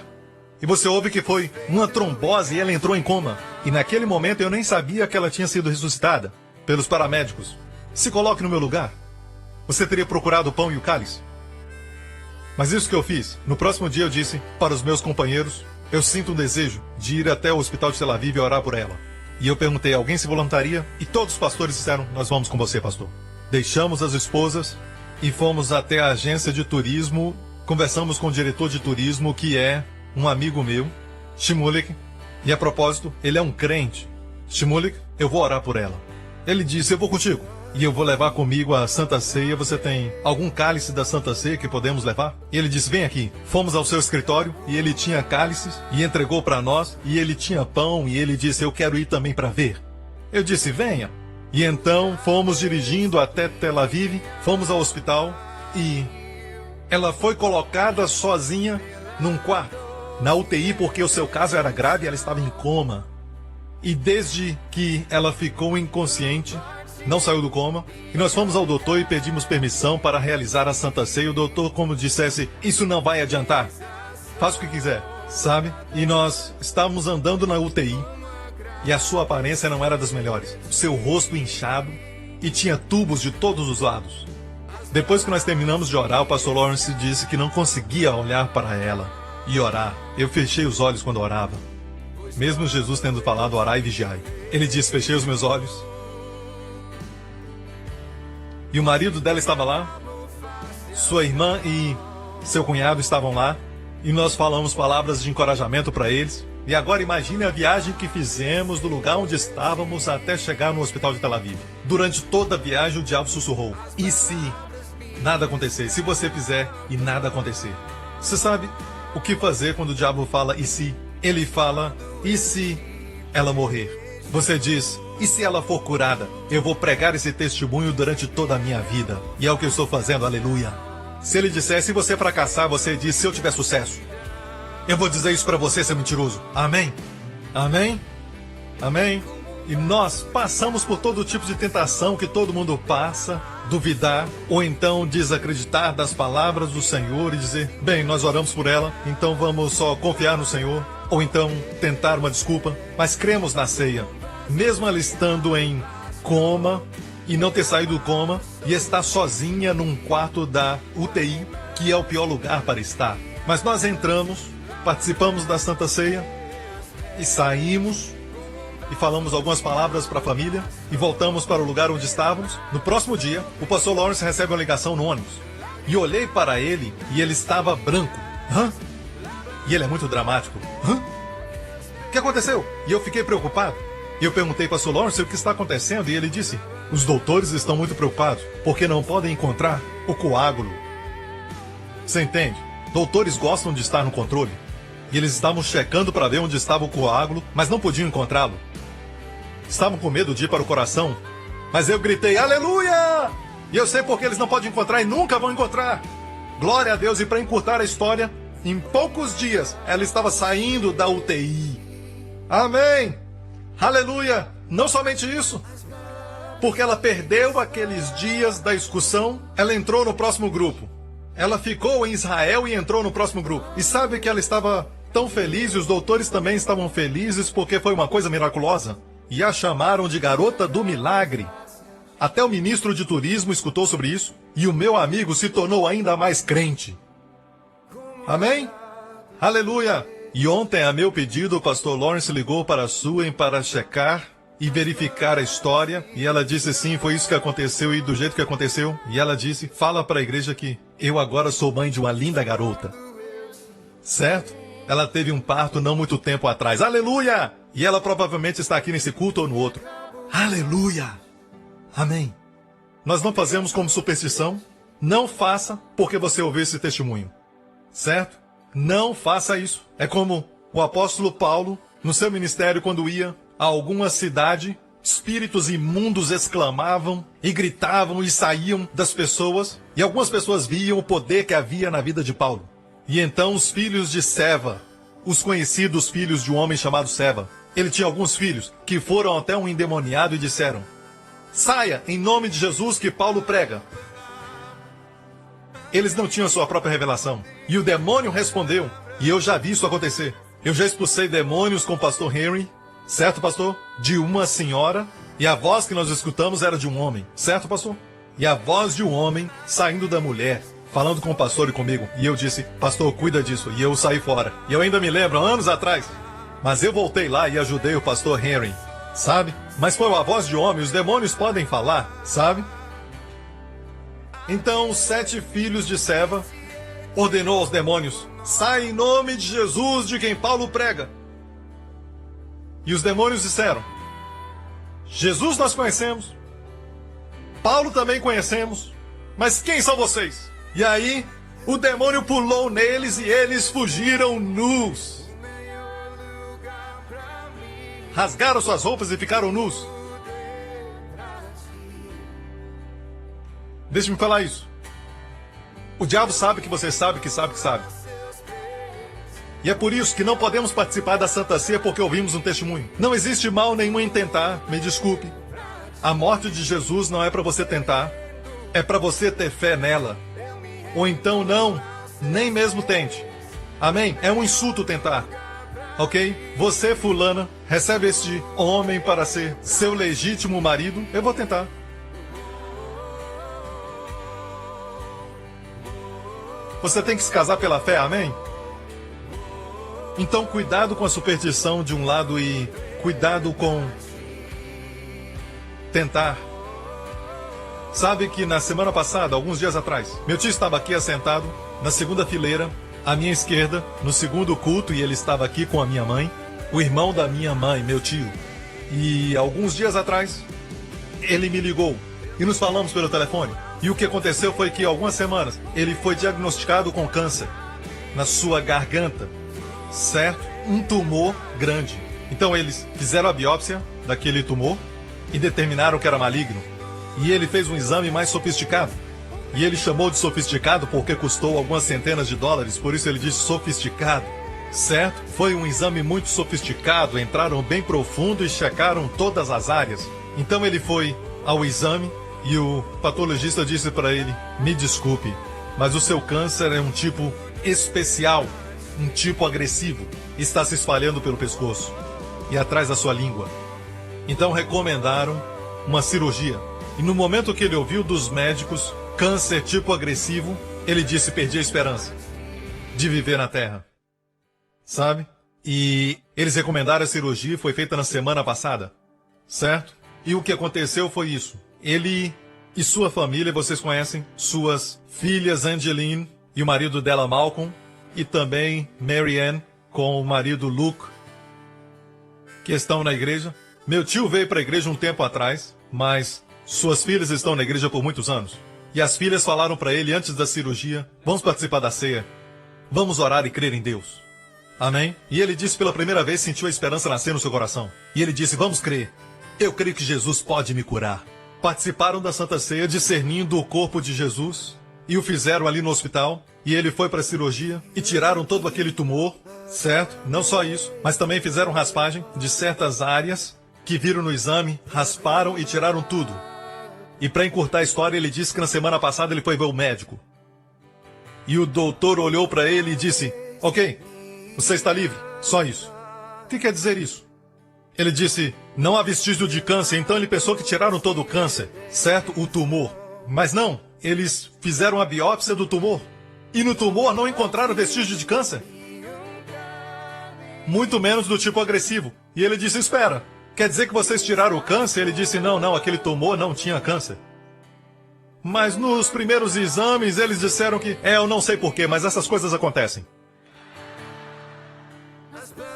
E você ouve que foi uma trombose e ela entrou em coma. E naquele momento eu nem sabia que ela tinha sido ressuscitada pelos paramédicos. Se coloque no meu lugar. Você teria procurado o pão e o cálice? Mas isso que eu fiz. No próximo dia eu disse para os meus companheiros, eu sinto um desejo de ir até o hospital de Tel Aviv e orar por ela. E eu perguntei, alguém se voluntaria? E todos os pastores disseram, nós vamos com você, pastor. Deixamos as esposas e fomos até a agência de turismo. Conversamos com o diretor de turismo, que é um amigo meu, Shmulik. E a propósito, ele é um crente. Shmulik, eu vou orar por ela. Ele disse, eu vou contigo. E eu vou levar comigo a Santa Ceia. Você tem algum cálice da Santa Ceia que podemos levar? E ele disse, vem aqui. Fomos ao seu escritório e ele tinha cálices e entregou para nós. E ele tinha pão e ele disse, eu quero ir também para ver. Eu disse, venha. E então fomos dirigindo até Tel Aviv, fomos ao hospital e ela foi colocada sozinha num quarto, na UTI, porque o seu caso era grave e ela estava em coma. E desde que ela ficou inconsciente, não saiu do coma, e nós fomos ao doutor e pedimos permissão para realizar a Santa Ceia. O doutor, como dissesse, isso não vai adiantar, faça o que quiser, sabe? E nós estávamos andando na UTI, e a sua aparência não era das melhores. O seu rosto inchado, e tinha tubos de todos os lados. Depois que nós terminamos de orar, o pastor Lawrence disse que não conseguia olhar para ela e orar. Eu fechei os olhos quando orava. Mesmo Jesus tendo falado, orai e vigiai. Ele disse, fechei os meus olhos. E o marido dela estava lá, sua irmã e seu cunhado estavam lá, e nós falamos palavras de encorajamento para eles. E agora imagine a viagem que fizemos do lugar onde estávamos até chegar no hospital de Tel Aviv. Durante toda a viagem o diabo sussurrou, e se nada acontecer? Se você fizer e nada acontecer? Você sabe o que fazer quando o diabo fala e se? Ele fala, e se ela morrer? Você diz, e se ela for curada? Eu vou pregar esse testemunho durante toda a minha vida. E é o que eu estou fazendo, aleluia. Se ele disser, se você fracassar, você diz, se eu tiver sucesso. Eu vou dizer isso para você, seu mentiroso. Amém? Amém? Amém? E nós passamos por todo tipo de tentação que todo mundo passa, duvidar, ou então desacreditar das palavras do Senhor e dizer, bem, nós oramos por ela, então vamos só confiar no Senhor, ou então tentar uma desculpa, mas cremos na ceia. Mesmo ela estando em coma e não ter saído do coma, e estar sozinha num quarto da UTI, que é o pior lugar para estar. Mas nós entramos, participamos da Santa Ceia e saímos e falamos algumas palavras para a família e voltamos para o lugar onde estávamos. No próximo dia, o pastor Lawrence recebe uma ligação no ônibus. E olhei para ele e ele estava branco. Hã? E ele é muito dramático. Hã? O que aconteceu? E eu fiquei preocupado. E eu perguntei para o pastor Lawrence o que está acontecendo e ele disse, os doutores estão muito preocupados porque não podem encontrar o coágulo. Você entende? Doutores gostam de estar no controle. E eles estavam checando para ver onde estava o coágulo, mas não podiam encontrá-lo. Estavam com medo de ir para o coração. Mas eu gritei, aleluia! E eu sei porque eles não podem encontrar e nunca vão encontrar. Glória a Deus. E para encurtar a história, em poucos dias, ela estava saindo da UTI. Amém! Aleluia! Não somente isso. Porque ela perdeu aqueles dias da excursão, ela entrou no próximo grupo. Ela ficou em Israel e entrou no próximo grupo. E sabe que ela estava tão feliz e os doutores também estavam felizes porque foi uma coisa miraculosa. E a chamaram de garota do milagre. Até o ministro de turismo escutou sobre isso. E o meu amigo se tornou ainda mais crente. Amém? Aleluia! E ontem, a meu pedido, o pastor Lawrence ligou para a Susan para checar e verificar a história. E ela disse sim, foi isso que aconteceu e do jeito que aconteceu. E ela disse, fala para a igreja que eu agora sou mãe de uma linda garota. Certo? Ela teve um parto não muito tempo atrás. Aleluia! E ela provavelmente está aqui nesse culto ou no outro. Aleluia! Amém. Nós não fazemos como superstição. Não faça porque você ouviu esse testemunho. Certo? Não faça isso. É como o apóstolo Paulo, no seu ministério, quando ia a alguma cidade, espíritos imundos exclamavam e gritavam e saíam das pessoas, e algumas pessoas viam o poder que havia na vida de Paulo. E então os filhos de Seva, os conhecidos filhos de um homem chamado Seva, ele tinha alguns filhos que foram até um endemoniado e disseram: saia em nome de Jesus que Paulo prega. Eles não tinham sua própria revelação. E o demônio respondeu, e eu já vi isso acontecer. Eu já expulsei demônios com o pastor Henry, certo, pastor? De uma senhora, e a voz que nós escutamos era de um homem, certo, pastor? E a voz de um homem saindo da mulher, falando com o pastor e comigo. E eu disse: pastor, cuida disso. E eu saí fora. E eu ainda me lembro, anos atrás. Mas eu voltei lá e ajudei o pastor Henry, sabe? Mas foi a voz de homem, os demônios podem falar, sabe? Então os 7 filhos de Seva ordenou aos demônios: sai em nome de Jesus de quem Paulo prega. E os demônios disseram: Jesus nós conhecemos, Paulo também conhecemos, mas quem são vocês? E aí o demônio pulou neles e eles fugiram nus. Rasgaram suas roupas e ficaram nus. Deixe-me falar isso. O diabo sabe que você sabe que sabe que sabe. E é por isso que não podemos participar da Santa Ceia porque ouvimos um testemunho. Não existe mal nenhum em tentar, me desculpe. A morte de Jesus não é para você tentar, é para você ter fé nela. Ou então não, nem mesmo tente. Amém? É um insulto tentar. Ok? Você, fulana, recebe este homem para ser seu legítimo marido. Eu vou tentar. Você tem que se casar pela fé, amém? Então cuidado com a superstição de um lado e cuidado com tentar. Sabe que na semana passada, alguns dias atrás, meu tio estava aqui assentado na segunda fileira, à minha esquerda, no segundo culto, e ele estava aqui com a minha mãe, o irmão da minha mãe, meu tio. E alguns dias atrás, ele me ligou e nos falamos pelo telefone. E o que aconteceu foi que, algumas semanas, ele foi diagnosticado com câncer na sua garganta, certo? Um tumor grande. Então eles fizeram a biópsia daquele tumor e determinaram que era maligno. E ele fez um exame mais sofisticado. E ele chamou de sofisticado porque custou algumas centenas de dólares, por isso ele disse sofisticado, certo? Foi um exame muito sofisticado, entraram bem profundo e checaram todas as áreas. Então ele foi ao exame e o patologista disse para ele: me desculpe, mas o seu câncer é um tipo especial, um tipo agressivo, está se espalhando pelo pescoço e atrás da sua língua. Então recomendaram uma cirurgia. E no momento que ele ouviu dos médicos câncer tipo agressivo, ele disse: perdi a esperança de viver na Terra. Sabe? E eles recomendaram a cirurgia, foi feita na semana passada, certo? E o que aconteceu foi isso. Ele e sua família, vocês conhecem, suas filhas Angeline e o marido dela Malcolm, e também Mary Ann com o marido Luke, que estão na igreja. Meu tio veio para a igreja um tempo atrás, mas suas filhas estão na igreja por muitos anos. E as filhas falaram para ele antes da cirurgia: vamos participar da ceia, vamos orar e crer em Deus. Amém? E ele disse pela primeira vez, sentiu a esperança nascer no seu coração. E ele disse: vamos crer, eu creio que Jesus pode me curar. Participaram da Santa Ceia, discernindo o corpo de Jesus, e o fizeram ali no hospital. E ele foi para a cirurgia e tiraram todo aquele tumor, certo? Não só isso, mas também fizeram raspagem de certas áreas que viram no exame, rasparam e tiraram tudo. E para encurtar a história, ele disse que na semana passada ele foi ver o médico. E o doutor olhou para ele e disse: ok, você está livre, só isso. O que quer dizer isso? Ele disse: não há vestígio de câncer. Então ele pensou que tiraram todo o câncer, certo? O tumor. Mas não, eles fizeram a biópsia do tumor. E no tumor não encontraram vestígio de câncer. Muito menos do tipo agressivo. E ele disse: espera, quer dizer que vocês tiraram o câncer? Ele disse: não, aquele tumor não tinha câncer. Mas nos primeiros exames eles disseram que... eu não sei porquê, mas essas coisas acontecem.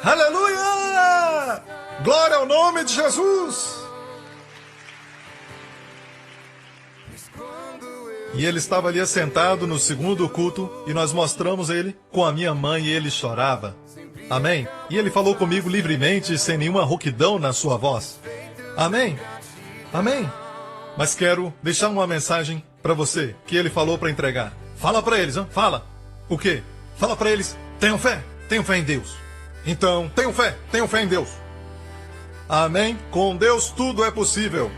Aleluia! Glória ao nome de Jesus! E ele estava ali assentado no segundo culto e nós mostramos ele com a minha mãe e ele chorava. Amém? E ele falou comigo livremente, sem nenhuma rouquidão na sua voz. Amém? Amém? Mas quero deixar uma mensagem para você que ele falou para entregar. Fala para eles, hein? Fala. O quê? Fala para eles, tenham fé em Deus. Então, tenham fé em Deus. Amém? Com Deus tudo é possível.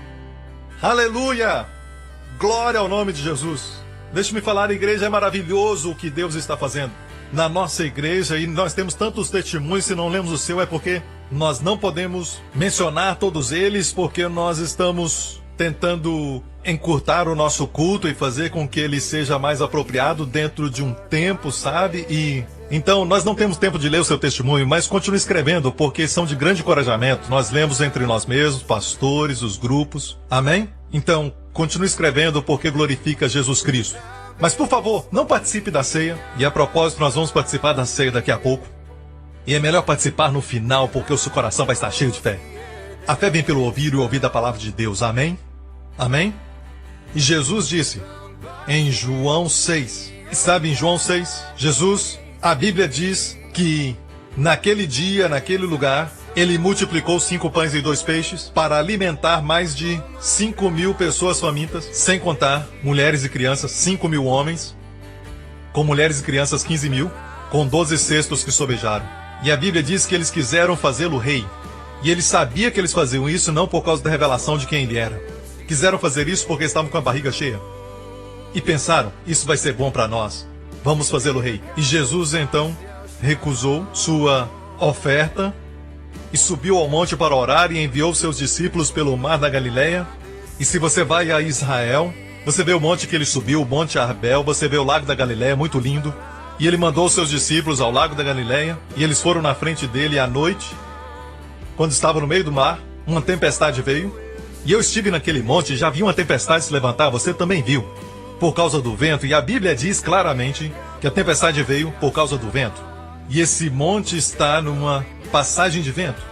Aleluia! Glória ao nome de Jesus. Deixe-me falar, igreja, é maravilhoso o que Deus está fazendo na nossa igreja, e nós temos tantos testemunhos. Se não lemos o seu é porque nós não podemos mencionar todos eles, porque nós estamos tentando encurtar o nosso culto e fazer com que ele seja mais apropriado dentro de um tempo, sabe? E então nós não temos tempo de ler o seu testemunho, mas continue escrevendo, porque são de grande encorajamento. Nós lemos entre nós mesmos, pastores, os grupos. Amém? Então, continue escrevendo, porque glorifica Jesus Cristo. Mas, por favor, não participe da ceia. E a propósito, nós vamos participar da ceia daqui a pouco. E é melhor participar no final, porque o seu coração vai estar cheio de fé. A fé vem pelo ouvir e ouvir da palavra de Deus. Amém? Amém? E Jesus disse em João 6. E sabe, em João 6, Jesus, a Bíblia diz que naquele dia, naquele lugar, ele multiplicou 5 pães e 2 peixes para alimentar mais de 5.000 pessoas famintas, sem contar mulheres e crianças, 5.000 homens, com mulheres e crianças 15.000, com 12 cestos que sobejaram. E a Bíblia diz que eles quiseram fazê-lo rei. E ele sabia que eles faziam isso não por causa da revelação de quem ele era. Quiseram fazer isso porque estavam com a barriga cheia. E pensaram, isso vai ser bom para nós. Vamos fazê-lo rei. E Jesus então recusou sua oferta e subiu ao monte para orar e enviou seus discípulos pelo mar da Galileia. E se você vai a Israel, você vê o monte que ele subiu, o Monte Arbel, você vê o lago da Galileia, muito lindo. E ele mandou seus discípulos ao lago da Galileia, e eles foram na frente dele à noite. Quando estava no meio do mar, uma tempestade veio. E eu estive naquele monte e já vi uma tempestade se levantar, você também viu, por causa do vento. E a Bíblia diz claramente que a tempestade veio por causa do vento. E esse monte está numa passagem de vento.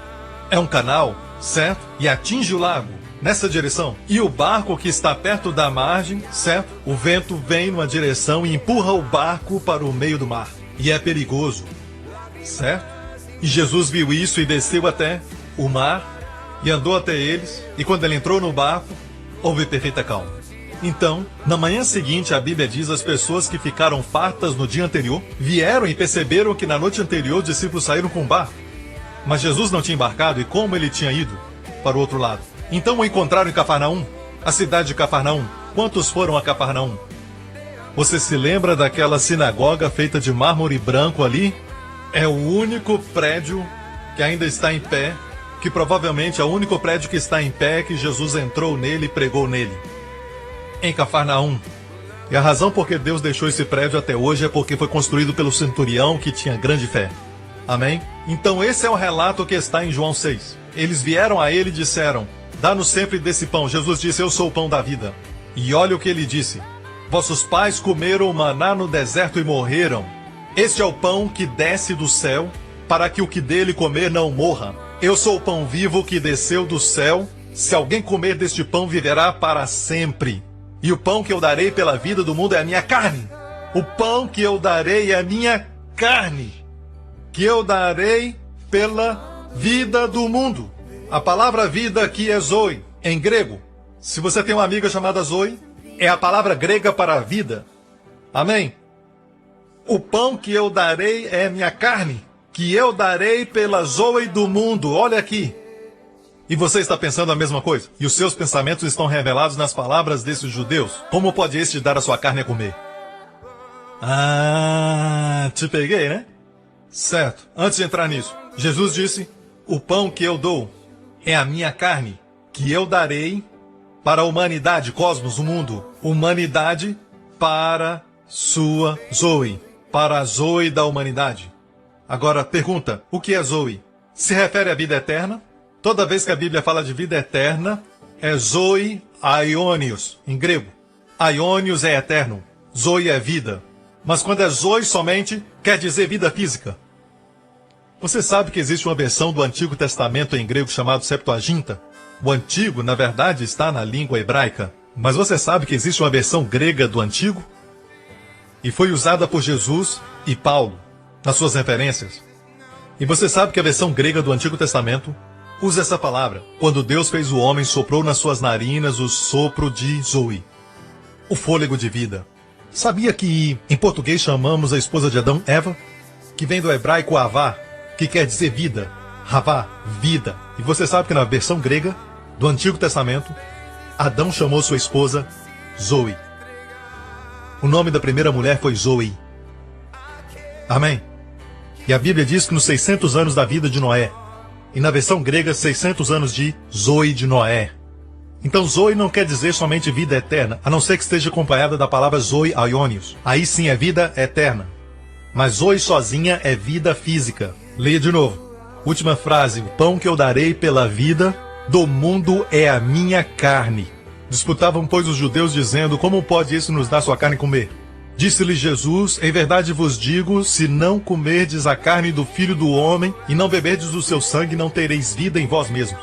É um canal, certo? E atinge o lago nessa direção. E o barco que está perto da margem, certo? O vento vem numa direção e empurra o barco para o meio do mar. E é perigoso, certo? E Jesus viu isso e desceu até o mar e andou até eles. E quando ele entrou no barco, houve perfeita calma. Então, na manhã seguinte, a Bíblia diz, as pessoas que ficaram fartas no dia anterior vieram e perceberam que na noite anterior os discípulos saíram com o barco. Mas Jesus não tinha embarcado, e como ele tinha ido para o outro lado? Então o encontraram em Cafarnaum, a cidade de Cafarnaum. Quantos foram a Cafarnaum? Você se lembra daquela sinagoga feita de mármore branco ali? É o único prédio que ainda está em pé, que provavelmente é o único prédio que está em pé, que Jesus entrou nele e pregou nele. Em Cafarnaum. E a razão por que Deus deixou esse prédio até hoje é porque foi construído pelo centurião que tinha grande fé. Amém? Então esse é o relato que está em João 6. Eles vieram a ele e disseram, dá-nos sempre desse pão. Jesus disse, eu sou o pão da vida. E olha o que ele disse. Vossos pais comeram maná no deserto e morreram. Este é o pão que desce do céu, para que o que dele comer não morra. Eu sou o pão vivo que desceu do céu. Se alguém comer deste pão, viverá para sempre. E o pão que eu darei pela vida do mundo é a minha carne. O pão que eu darei é a minha carne, que eu darei pela vida do mundo. A palavra vida aqui é zoe, em grego. Se você tem uma amiga chamada Zoe, é a palavra grega para vida. Amém? O pão que eu darei é a minha carne, que eu darei pela zoe do mundo. Olha aqui. E você está pensando a mesma coisa? E os seus pensamentos estão revelados nas palavras desses judeus? Como pode este dar a sua carne a comer? Ah, te peguei, né? Certo. Antes de entrar nisso, Jesus disse, o pão que eu dou é a minha carne, que eu darei para a humanidade, cosmos, o mundo. Humanidade para sua zoe, para a zoe da humanidade. Agora, pergunta, o que é zoe? Se refere à vida eterna? Toda vez que a Bíblia fala de vida eterna, é zoe aionios, em grego. Aionios é eterno, zoe é vida. Mas quando é zoe somente, quer dizer vida física. Você sabe que existe uma versão do Antigo Testamento em grego chamado Septuaginta? O Antigo, na verdade, está na língua hebraica. Mas você sabe que existe uma versão grega do Antigo? E foi usada por Jesus e Paulo, nas suas referências. E você sabe que a versão grega do Antigo Testamento usa essa palavra. Quando Deus fez o homem, soprou nas suas narinas o sopro de Zoe, o fôlego de vida. Sabia que em português chamamos a esposa de Adão Eva? Que vem do hebraico avá, que quer dizer vida. Havá, vida. E você sabe que na versão grega do Antigo Testamento, Adão chamou sua esposa Zoe. O nome da primeira mulher foi Zoe. Amém? E a Bíblia diz que nos 600 anos da vida de Noé, e na versão grega 600 anos de Zoe de Noé. Então Zoe não quer dizer somente vida eterna, a não ser que esteja acompanhada da palavra Zoe Aionios. Aí sim é vida eterna. Mas Zoe sozinha é vida física. Leia de novo. Última frase. O pão que eu darei pela vida do mundo é a minha carne. Disputavam, pois, os judeus, dizendo: como pode isso nos dar sua carne comer? Disse-lhe Jesus: em verdade vos digo, se não comerdes a carne do Filho do Homem e não beberdes o seu sangue, não tereis vida em vós mesmos.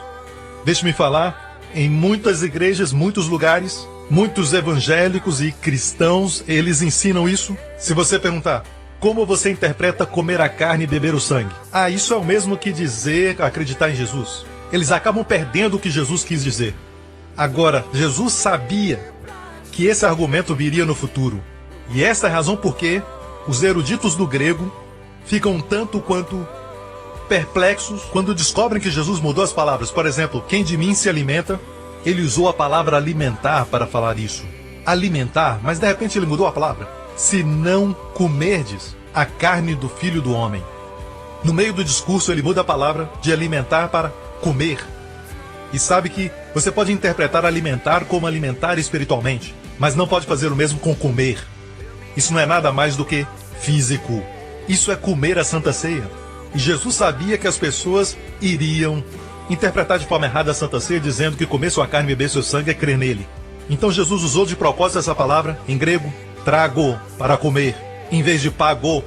Deixe-me falar, em muitas igrejas, muitos lugares, muitos evangélicos e cristãos, eles ensinam isso. Se você perguntar: como você interpreta comer a carne e beber o sangue? Ah, isso é o mesmo que dizer acreditar em Jesus. Eles acabam perdendo o que Jesus quis dizer. Agora, Jesus sabia que esse argumento viria no futuro. E essa é a razão por que os eruditos do grego ficam um tanto quanto perplexos quando descobrem que Jesus mudou as palavras. Por exemplo, quem de mim se alimenta, ele usou a palavra alimentar para falar isso. Alimentar, mas de repente ele mudou a palavra. Se não comerdes a carne do Filho do Homem. No meio do discurso ele muda a palavra de alimentar para comer. E sabe que você pode interpretar alimentar como alimentar espiritualmente, mas não pode fazer o mesmo com comer. Isso não é nada mais do que físico. Isso é comer a Santa Ceia. E Jesus sabia que as pessoas iriam interpretar de forma errada a Santa Ceia, dizendo que comer sua carne e beber seu sangue é crer nele. Então Jesus usou de propósito essa palavra em grego, trago, para comer, em vez de pagou.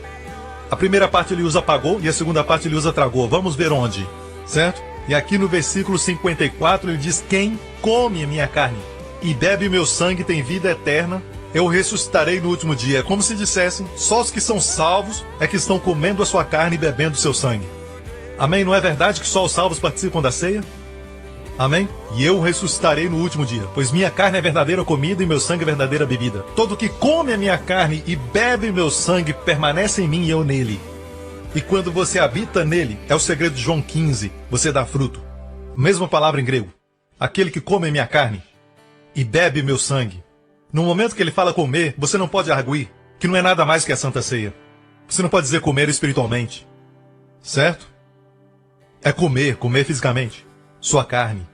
A primeira parte ele usa pagou e a segunda parte ele usa tragou. Vamos ver onde, certo? E aqui no versículo 54 ele diz: quem come a minha carne e bebe o meu sangue tem vida eterna, eu ressuscitarei no último dia. É como se dissessem, só os que são salvos é que estão comendo a sua carne e bebendo o seu sangue. Amém? Não é verdade que só os salvos participam da ceia? Amém? E eu ressuscitarei no último dia, pois minha carne é verdadeira comida e meu sangue é verdadeira bebida. Todo que come a minha carne e bebe o meu sangue permanece em mim e eu nele. E quando você habita nele, é o segredo de João 15, você dá fruto. Mesma palavra em grego. Aquele que come a minha carne e bebe meu sangue. No momento que ele fala comer, você não pode arguir que não é nada mais que a Santa Ceia. Você não pode dizer comer espiritualmente. Certo? É comer, comer fisicamente. Sua carne.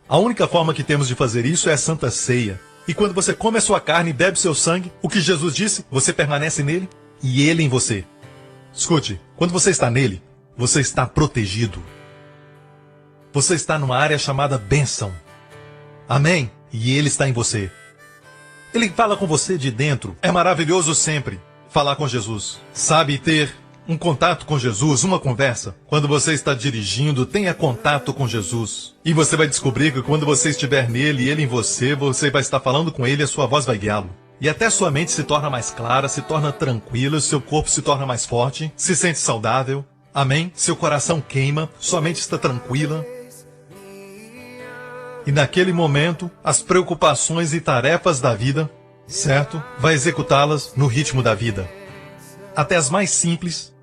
A única forma que temos de fazer isso é a Santa Ceia. E quando você come a sua carne e bebe seu sangue, o que Jesus disse, você permanece nele e ele em você. Escute, quando você está nele, você está protegido. Você está numa área chamada bênção. Amém? E ele está em você. Ele fala com você de dentro. É maravilhoso sempre falar com Jesus. Sabe, ter um contato com Jesus, uma conversa. Quando você está dirigindo, tenha contato com Jesus. E você vai descobrir que quando você estiver nele e ele em você, você vai estar falando com ele e a sua voz vai guiá-lo. E até sua mente se torna mais clara, se torna tranquila, seu corpo se torna mais forte, se sente saudável. Amém? Seu coração queima, sua mente está tranquila. E naquele momento, as preocupações e tarefas da vida, certo? Vai executá-las no ritmo da vida. Até as mais simples,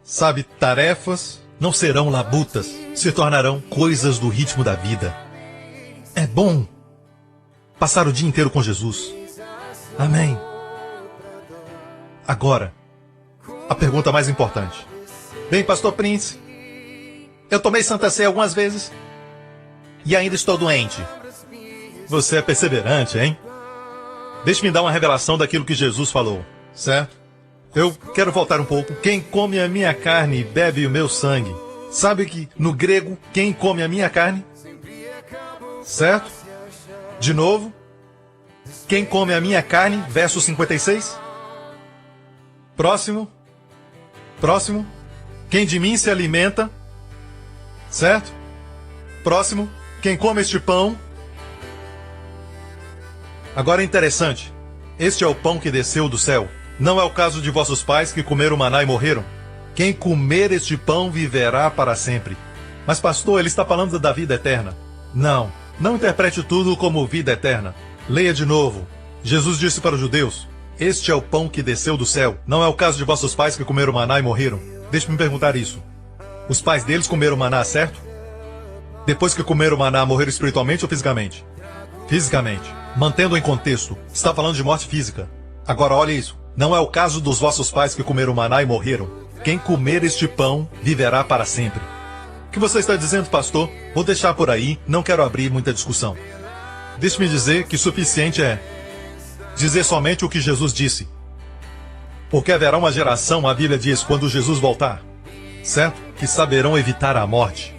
sabe, tarefas não serão labutas, se tornarão coisas do ritmo da vida. É bom passar o dia inteiro com Jesus. Amém. Agora, a pergunta mais importante. Bem, Pastor Prince, eu tomei Santa Ceia algumas vezes e ainda estou doente. Você é perseverante, hein? Deixe-me dar uma revelação daquilo que Jesus falou, certo? Eu quero voltar um pouco. Quem come a minha carne e bebe o meu sangue. Sabe que no grego, quem come a minha carne? Certo? De novo. Quem come a minha carne, verso 56. Próximo. Próximo. Quem de mim se alimenta. Certo? Próximo. Quem come este pão. Agora é interessante. Este é o pão que desceu do céu. Não é o caso de vossos pais que comeram maná e morreram. Quem comer este pão viverá para sempre. Mas pastor, ele está falando da vida eterna. Não, não interprete tudo como vida eterna. Leia de novo. Jesus disse para os judeus: este é o pão que desceu do céu. Não é o caso de vossos pais que comeram maná e morreram. Deixe-me perguntar isso. Os pais deles comeram maná, certo? Depois que comeram maná, morreram espiritualmente ou fisicamente? Fisicamente. Mantendo em contexto, está falando de morte física. Agora olha isso. Não é o caso dos vossos pais que comeram maná e morreram. Quem comer este pão viverá para sempre. O que você está dizendo, pastor? Vou deixar por aí, não quero abrir muita discussão. Deixe-me dizer que suficiente é dizer somente o que Jesus disse. Porque haverá uma geração, a Bíblia diz, quando Jesus voltar, certo? Que saberão evitar a morte.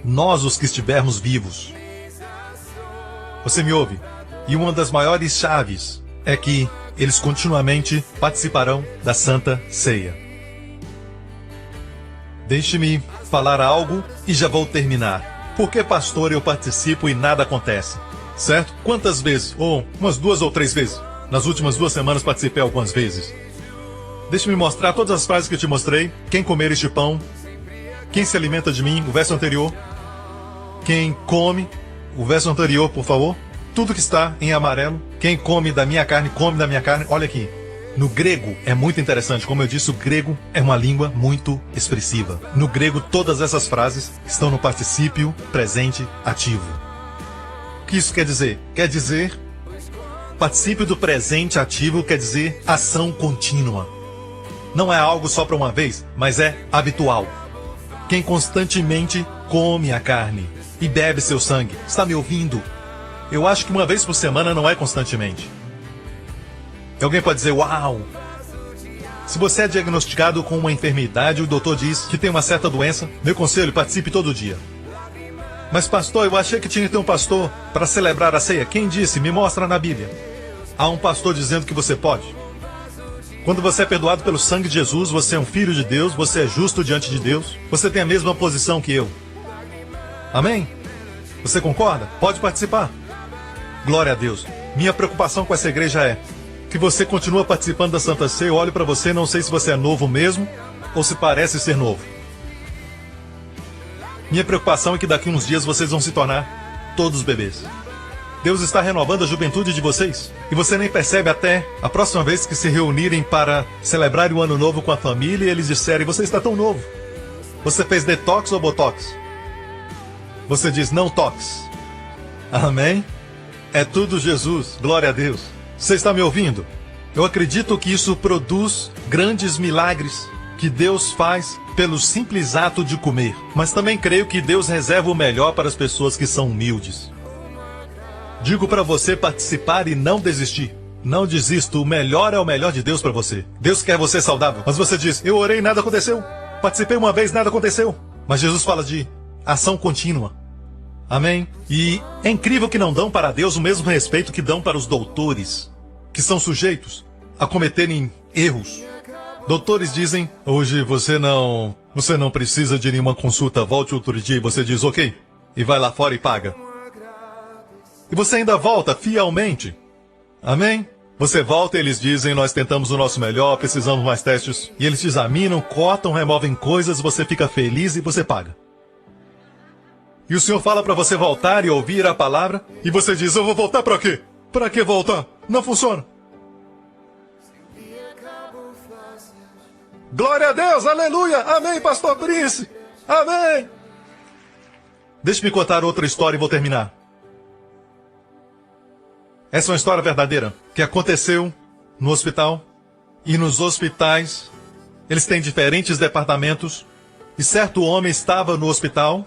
Nós, os que estivermos vivos. Você me ouve? E uma das maiores chaves é que eles continuamente participarão da Santa Ceia. Deixe-me falar algo e já vou terminar. Por que, pastor, eu participo e nada acontece? Certo? Quantas vezes? Ou umas 2 ou 3 vezes. Nas últimas 2 semanas participei algumas vezes. Deixe-me mostrar todas as frases que eu te mostrei. Quem comer este pão, quem se alimenta de mim, o verso anterior. Quem come, o verso anterior, por favor. Tudo que está em amarelo. Quem come da minha carne, come da minha carne. Olha aqui. No grego é muito interessante. Como eu disse, o grego é uma língua muito expressiva. No grego, todas essas frases estão no particípio presente ativo. O que isso quer dizer? Quer dizer, particípio do presente ativo quer dizer ação contínua. Não é algo só para uma vez, mas é habitual. Quem constantemente come a carne e bebe seu sangue. Está me ouvindo? Eu acho que uma vez por semana não é constantemente. Alguém pode dizer, uau! Se você é diagnosticado com uma enfermidade, o doutor diz que tem uma certa doença, meu conselho, participe todo dia. Mas pastor, eu achei que tinha que ter um pastor para celebrar a ceia. Quem disse? Me mostra na Bíblia. Há um pastor dizendo que você pode. Quando você é perdoado pelo sangue de Jesus, você é um filho de Deus, você é justo diante de Deus, você tem a mesma posição que eu. Amém? Você concorda? Pode participar. Glória a Deus. Minha preocupação com essa igreja é que você continua participando da Santa Ceia. Eu olho para você, não sei se você é novo mesmo ou se parece ser novo. Minha preocupação é que daqui uns dias vocês vão se tornar todos bebês. Deus está renovando a juventude de vocês e você nem percebe até a próxima vez que se reunirem para celebrar o ano novo com a família e eles disserem, você está tão novo. Você fez detox ou botox? Você diz, não tox. Amém? É tudo Jesus, glória a Deus. Você está me ouvindo? Eu acredito que isso produz grandes milagres que Deus faz pelo simples ato de comer. Mas também creio que Deus reserva o melhor para as pessoas que são humildes. Digo para você participar e não desistir. Não desista, o melhor é o melhor de Deus para você. Deus quer você saudável. Mas você diz, eu orei e nada aconteceu. Participei uma vez, nada aconteceu. Mas Jesus fala de ação contínua. Amém? E é incrível que não dão para Deus o mesmo respeito que dão para os doutores, que são sujeitos a cometerem erros. Doutores dizem, hoje você não precisa de nenhuma consulta, volte outro dia. E você diz, ok, e vai lá fora e paga. E você ainda volta fielmente. Amém? Você volta e eles dizem, nós tentamos o nosso melhor, precisamos mais testes. E eles te examinam, cortam, removem coisas, você fica feliz e você paga. E o Senhor fala para você voltar e ouvir a palavra, e você diz, eu vou voltar para quê? Para que voltar? Não funciona. Glória a Deus, aleluia, amém, pastor Prince, amém. Deixe-me contar outra história e vou terminar. Essa é uma história verdadeira, que aconteceu no hospital, e nos hospitais, eles têm diferentes departamentos, e certo homem estava no hospital,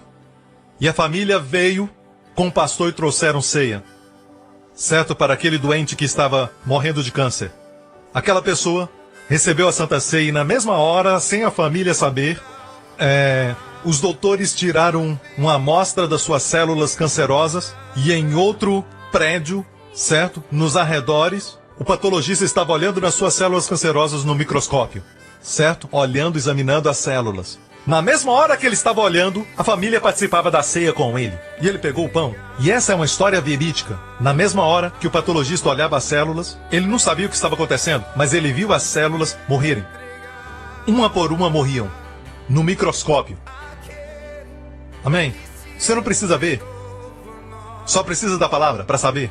e a família veio com o pastor e trouxeram ceia. Certo, para aquele doente que estava morrendo de câncer. Aquela pessoa recebeu a Santa Ceia e na mesma hora, sem a família saber, os doutores tiraram uma amostra das suas células cancerosas e em outro prédio, certo, nos arredores, o patologista estava olhando nas suas células cancerosas no microscópio. Certo? Olhando, examinando as células. Na mesma hora que ele estava olhando, a família participava da ceia com ele. E ele pegou o pão. E essa é uma história verídica. Na mesma hora que o patologista olhava as células, ele não sabia o que estava acontecendo, mas ele viu as células morrerem. Uma por uma morriam. No microscópio. Amém? Você não precisa ver. Só precisa da palavra para saber.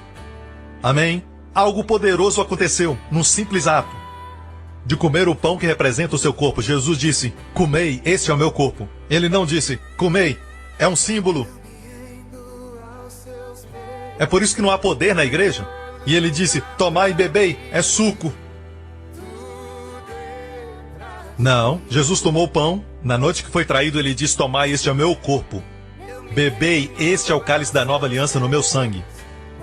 Amém? Algo poderoso aconteceu num simples ato de comer o pão que representa o seu corpo. Jesus disse, comei, este é o meu corpo. Ele não disse, comei, é um símbolo. É por isso que não há poder na igreja. E ele disse, tomai e bebei, é suco. Não, Jesus tomou o pão. Na noite que foi traído, ele disse, tomai, este é o meu corpo. Bebei, este é o cálice da nova aliança no meu sangue.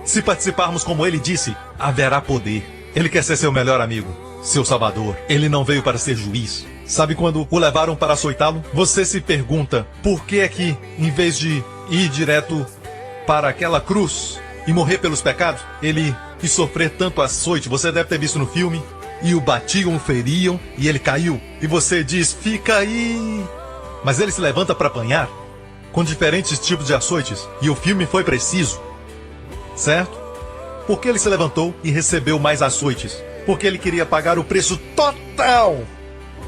Se participarmos como ele disse, haverá poder. Ele quer ser seu melhor amigo, seu salvador. Ele não veio para ser juiz. Sabe quando o levaram para açoitá-lo? Você se pergunta, por que é que, em vez de ir direto para aquela cruz e morrer pelos pecados, ele ia sofrer tanto açoite? Você deve ter visto no filme. E o batiam, o feriam, e ele caiu. E você diz, fica aí. Mas ele se levanta para apanhar, com diferentes tipos de açoites. E o filme foi preciso. Certo? Porque ele se levantou e recebeu mais açoites. Porque ele queria pagar o preço total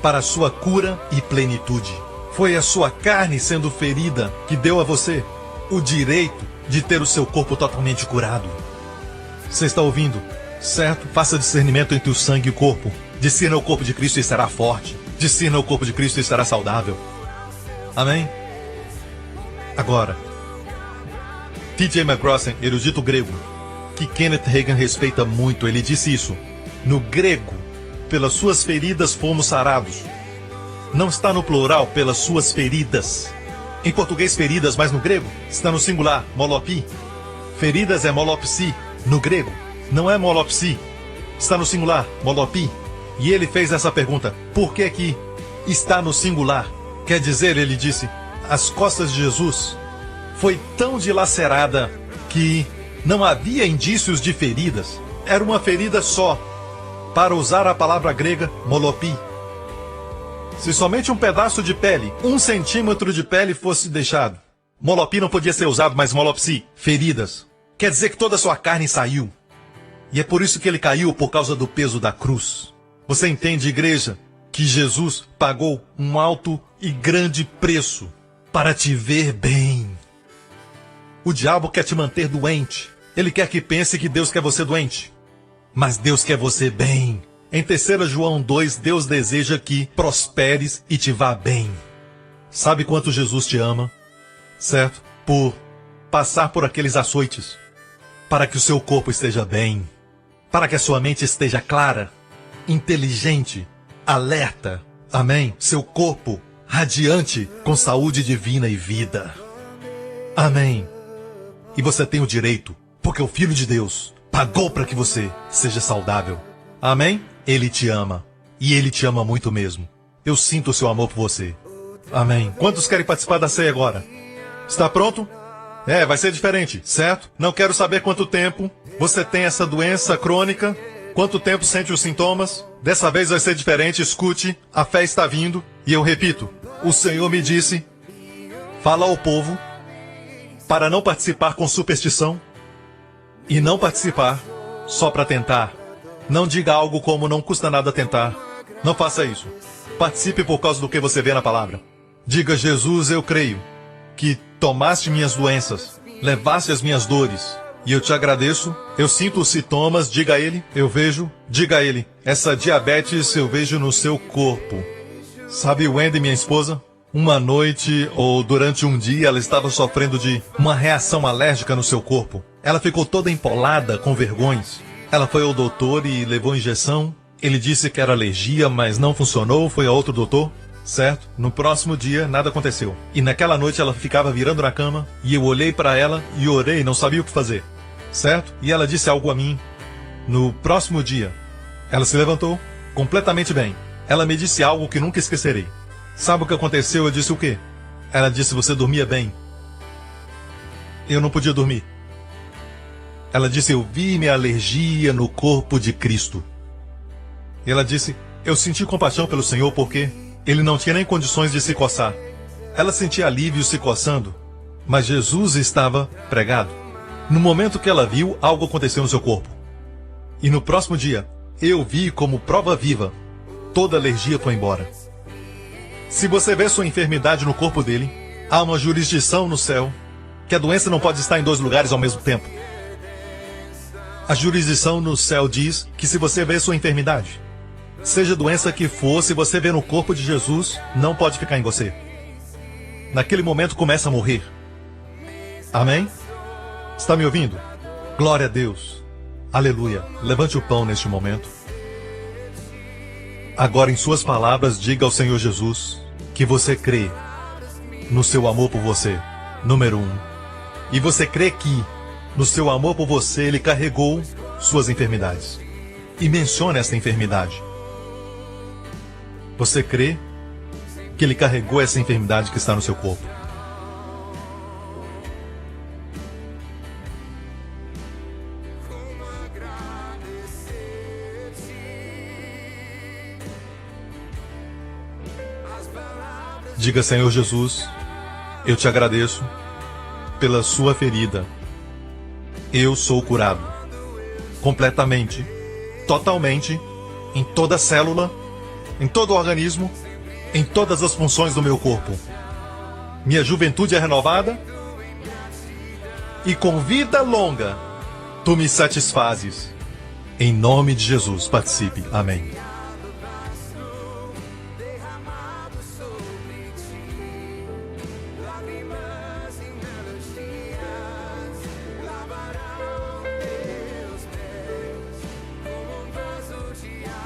para a sua cura e plenitude. Foi a sua carne sendo ferida que deu a você o direito de ter o seu corpo totalmente curado. Você está ouvindo? Certo? Faça discernimento entre o sangue e o corpo. Discirna o corpo de Cristo e estará forte. Discirna o corpo de Cristo e estará saudável. Amém? Agora, T.J. McGrossan, erudito grego, que Kenneth Hagin respeita muito, ele disse isso. No grego, pelas suas feridas fomos sarados. Não está no plural, pelas suas feridas. Em português, feridas, mas no grego está no singular, molopi. Feridas é molopsi, no grego. Não é molopsi, está no singular, molopi. E ele fez essa pergunta, por que que está no singular? Quer dizer, ele disse, as costas de Jesus foi tão dilacerada que não havia indícios de feridas. Era uma ferida só, para usar a palavra grega, molopi. Se somente um pedaço de pele, 1 centímetro de pele fosse deixado, molopi não podia ser usado, mas molopsi, feridas. Quer dizer que toda a sua carne saiu. E é por isso que ele caiu, por causa do peso da cruz. Você entende, igreja, que Jesus pagou um alto e grande preço para te ver bem. O diabo quer te manter doente. Ele quer que pense que Deus quer você doente. Mas Deus quer você bem. Em 3 João 2, Deus deseja que prosperes e te vá bem. Sabe quanto Jesus te ama? Certo? Por passar por aqueles açoites. Para que o seu corpo esteja bem. Para que a sua mente esteja clara, inteligente, alerta. Amém? Seu corpo radiante com saúde divina e vida. Amém? E você tem o direito, porque o Filho de Deus pagou para que você seja saudável. Amém? Ele te ama. E ele te ama muito mesmo. Eu sinto o seu amor por você. Amém? Quantos querem participar da ceia agora? Está pronto? Vai ser diferente, certo? Não quero saber quanto tempo você tem essa doença crônica, quanto tempo sente os sintomas. Dessa vez vai ser diferente, escute, a fé está vindo. E eu repito, o Senhor me disse, fala ao povo, para não participar com superstição, e não participar só para tentar. Não diga algo como não custa nada tentar. Não faça isso. Participe por causa do que você vê na palavra. Diga, Jesus, eu creio que tomaste minhas doenças, levaste as minhas dores, e eu te agradeço. Eu sinto os sintomas, diga a ele, eu vejo, diga a ele, essa diabetes eu vejo no seu corpo. Sabe, Wendy, minha esposa, uma noite ou durante um dia ela estava sofrendo de uma reação alérgica no seu corpo. Ela ficou toda empolada, com vergões. Ela foi ao doutor e levou injeção. Ele disse que era alergia, mas não funcionou, foi a outro doutor. Certo? No próximo dia, nada aconteceu. E naquela noite ela ficava virando na cama, e eu olhei para ela e orei, não sabia o que fazer. Certo? E ela disse algo a mim. No próximo dia, ela se levantou, completamente bem. Ela me disse algo que nunca esquecerei. Sabe o que aconteceu? Eu disse o quê? Ela disse, você dormia bem. Eu não podia dormir. Ela disse, eu vi minha alergia no corpo de Cristo. E ela disse, eu senti compaixão pelo Senhor porque ele não tinha nem condições de se coçar. Ela sentia alívio se coçando, mas Jesus estava pregado. No momento que ela viu, algo aconteceu no seu corpo. E no próximo dia, eu vi como prova viva, toda alergia foi embora. Se você vê sua enfermidade no corpo dele, Há uma jurisdição no céu que a doença não pode estar em dois lugares ao mesmo tempo. A jurisdição no céu diz que se você vê sua enfermidade, seja a doença que for, se você vê no corpo de Jesus, não pode ficar em você. Naquele momento começa a morrer. Amém? Está me ouvindo? Glória a Deus. Aleluia. Levante o pão neste momento. Agora, em suas palavras, diga ao Senhor Jesus que você crê no seu amor por você, número 1. E você crê que, no seu amor por você, Ele carregou suas enfermidades. E mencione esta enfermidade. Você crê que Ele carregou essa enfermidade que está no seu corpo? Diga, Senhor Jesus, eu te agradeço pela sua ferida. Eu sou curado. Completamente, totalmente, em toda célula, em todo o organismo, em todas as funções do meu corpo. Minha juventude é renovada e com vida longa, tu me satisfazes. Em nome de Jesus, participe. Amém.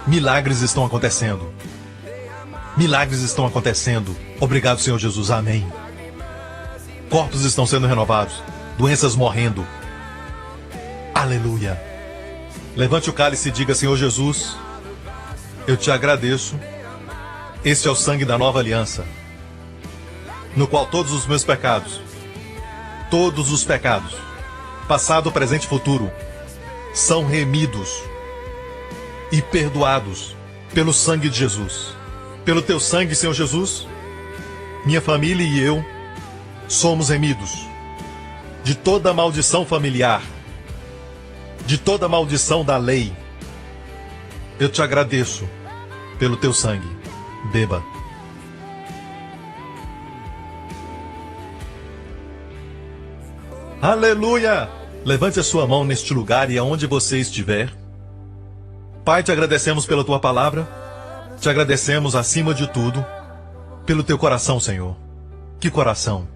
Milagres estão acontecendo. Milagres estão acontecendo. Obrigado, Senhor Jesus. Amém. Corpos estão sendo renovados. Doenças morrendo. Aleluia. Levante o cálice e diga, Senhor Jesus, eu te agradeço. Este é o sangue da nova aliança, no qual todos os meus pecados, passado, presente e futuro, são remidos e perdoados pelo sangue de Jesus. Pelo teu sangue, Senhor Jesus, minha família e eu somos remidos de toda maldição familiar, de toda maldição da lei. Eu te agradeço pelo teu sangue. Beba. Aleluia! Levante a sua mão neste lugar e aonde você estiver. Pai, te agradecemos pela tua palavra. Te agradecemos, acima de tudo, pelo teu coração, Senhor. Que coração!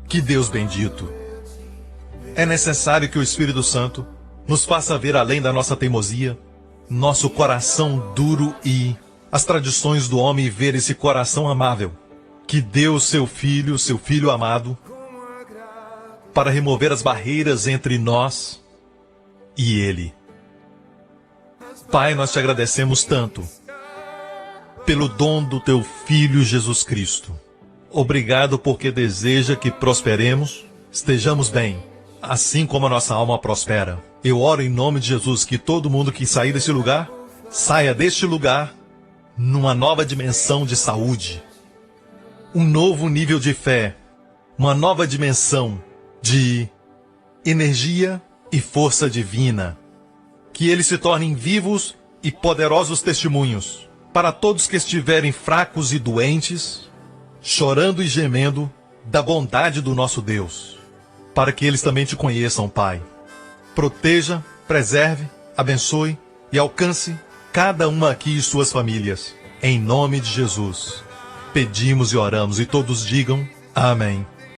Que Deus bendito! É necessário que o Espírito Santo nos faça ver além da nossa teimosia, nosso coração duro e as tradições do homem, e ver esse coração amável que deu seu filho amado, para remover as barreiras entre nós e Ele. Pai, nós te agradecemos tanto pelo dom do teu Filho Jesus Cristo. Obrigado porque deseja que prosperemos, estejamos bem, assim como a nossa alma prospera. Eu oro em nome de Jesus que todo mundo que sair deste lugar, saia deste lugar numa nova dimensão de saúde, um novo nível de fé, uma nova dimensão de energia e força divina. Que eles se tornem vivos e poderosos testemunhos para todos que estiverem fracos e doentes, chorando e gemendo da bondade do nosso Deus, para que eles também te conheçam, Pai. Proteja, preserve, abençoe e alcance cada uma aqui e suas famílias. Em nome de Jesus, pedimos e oramos, e todos digam amém.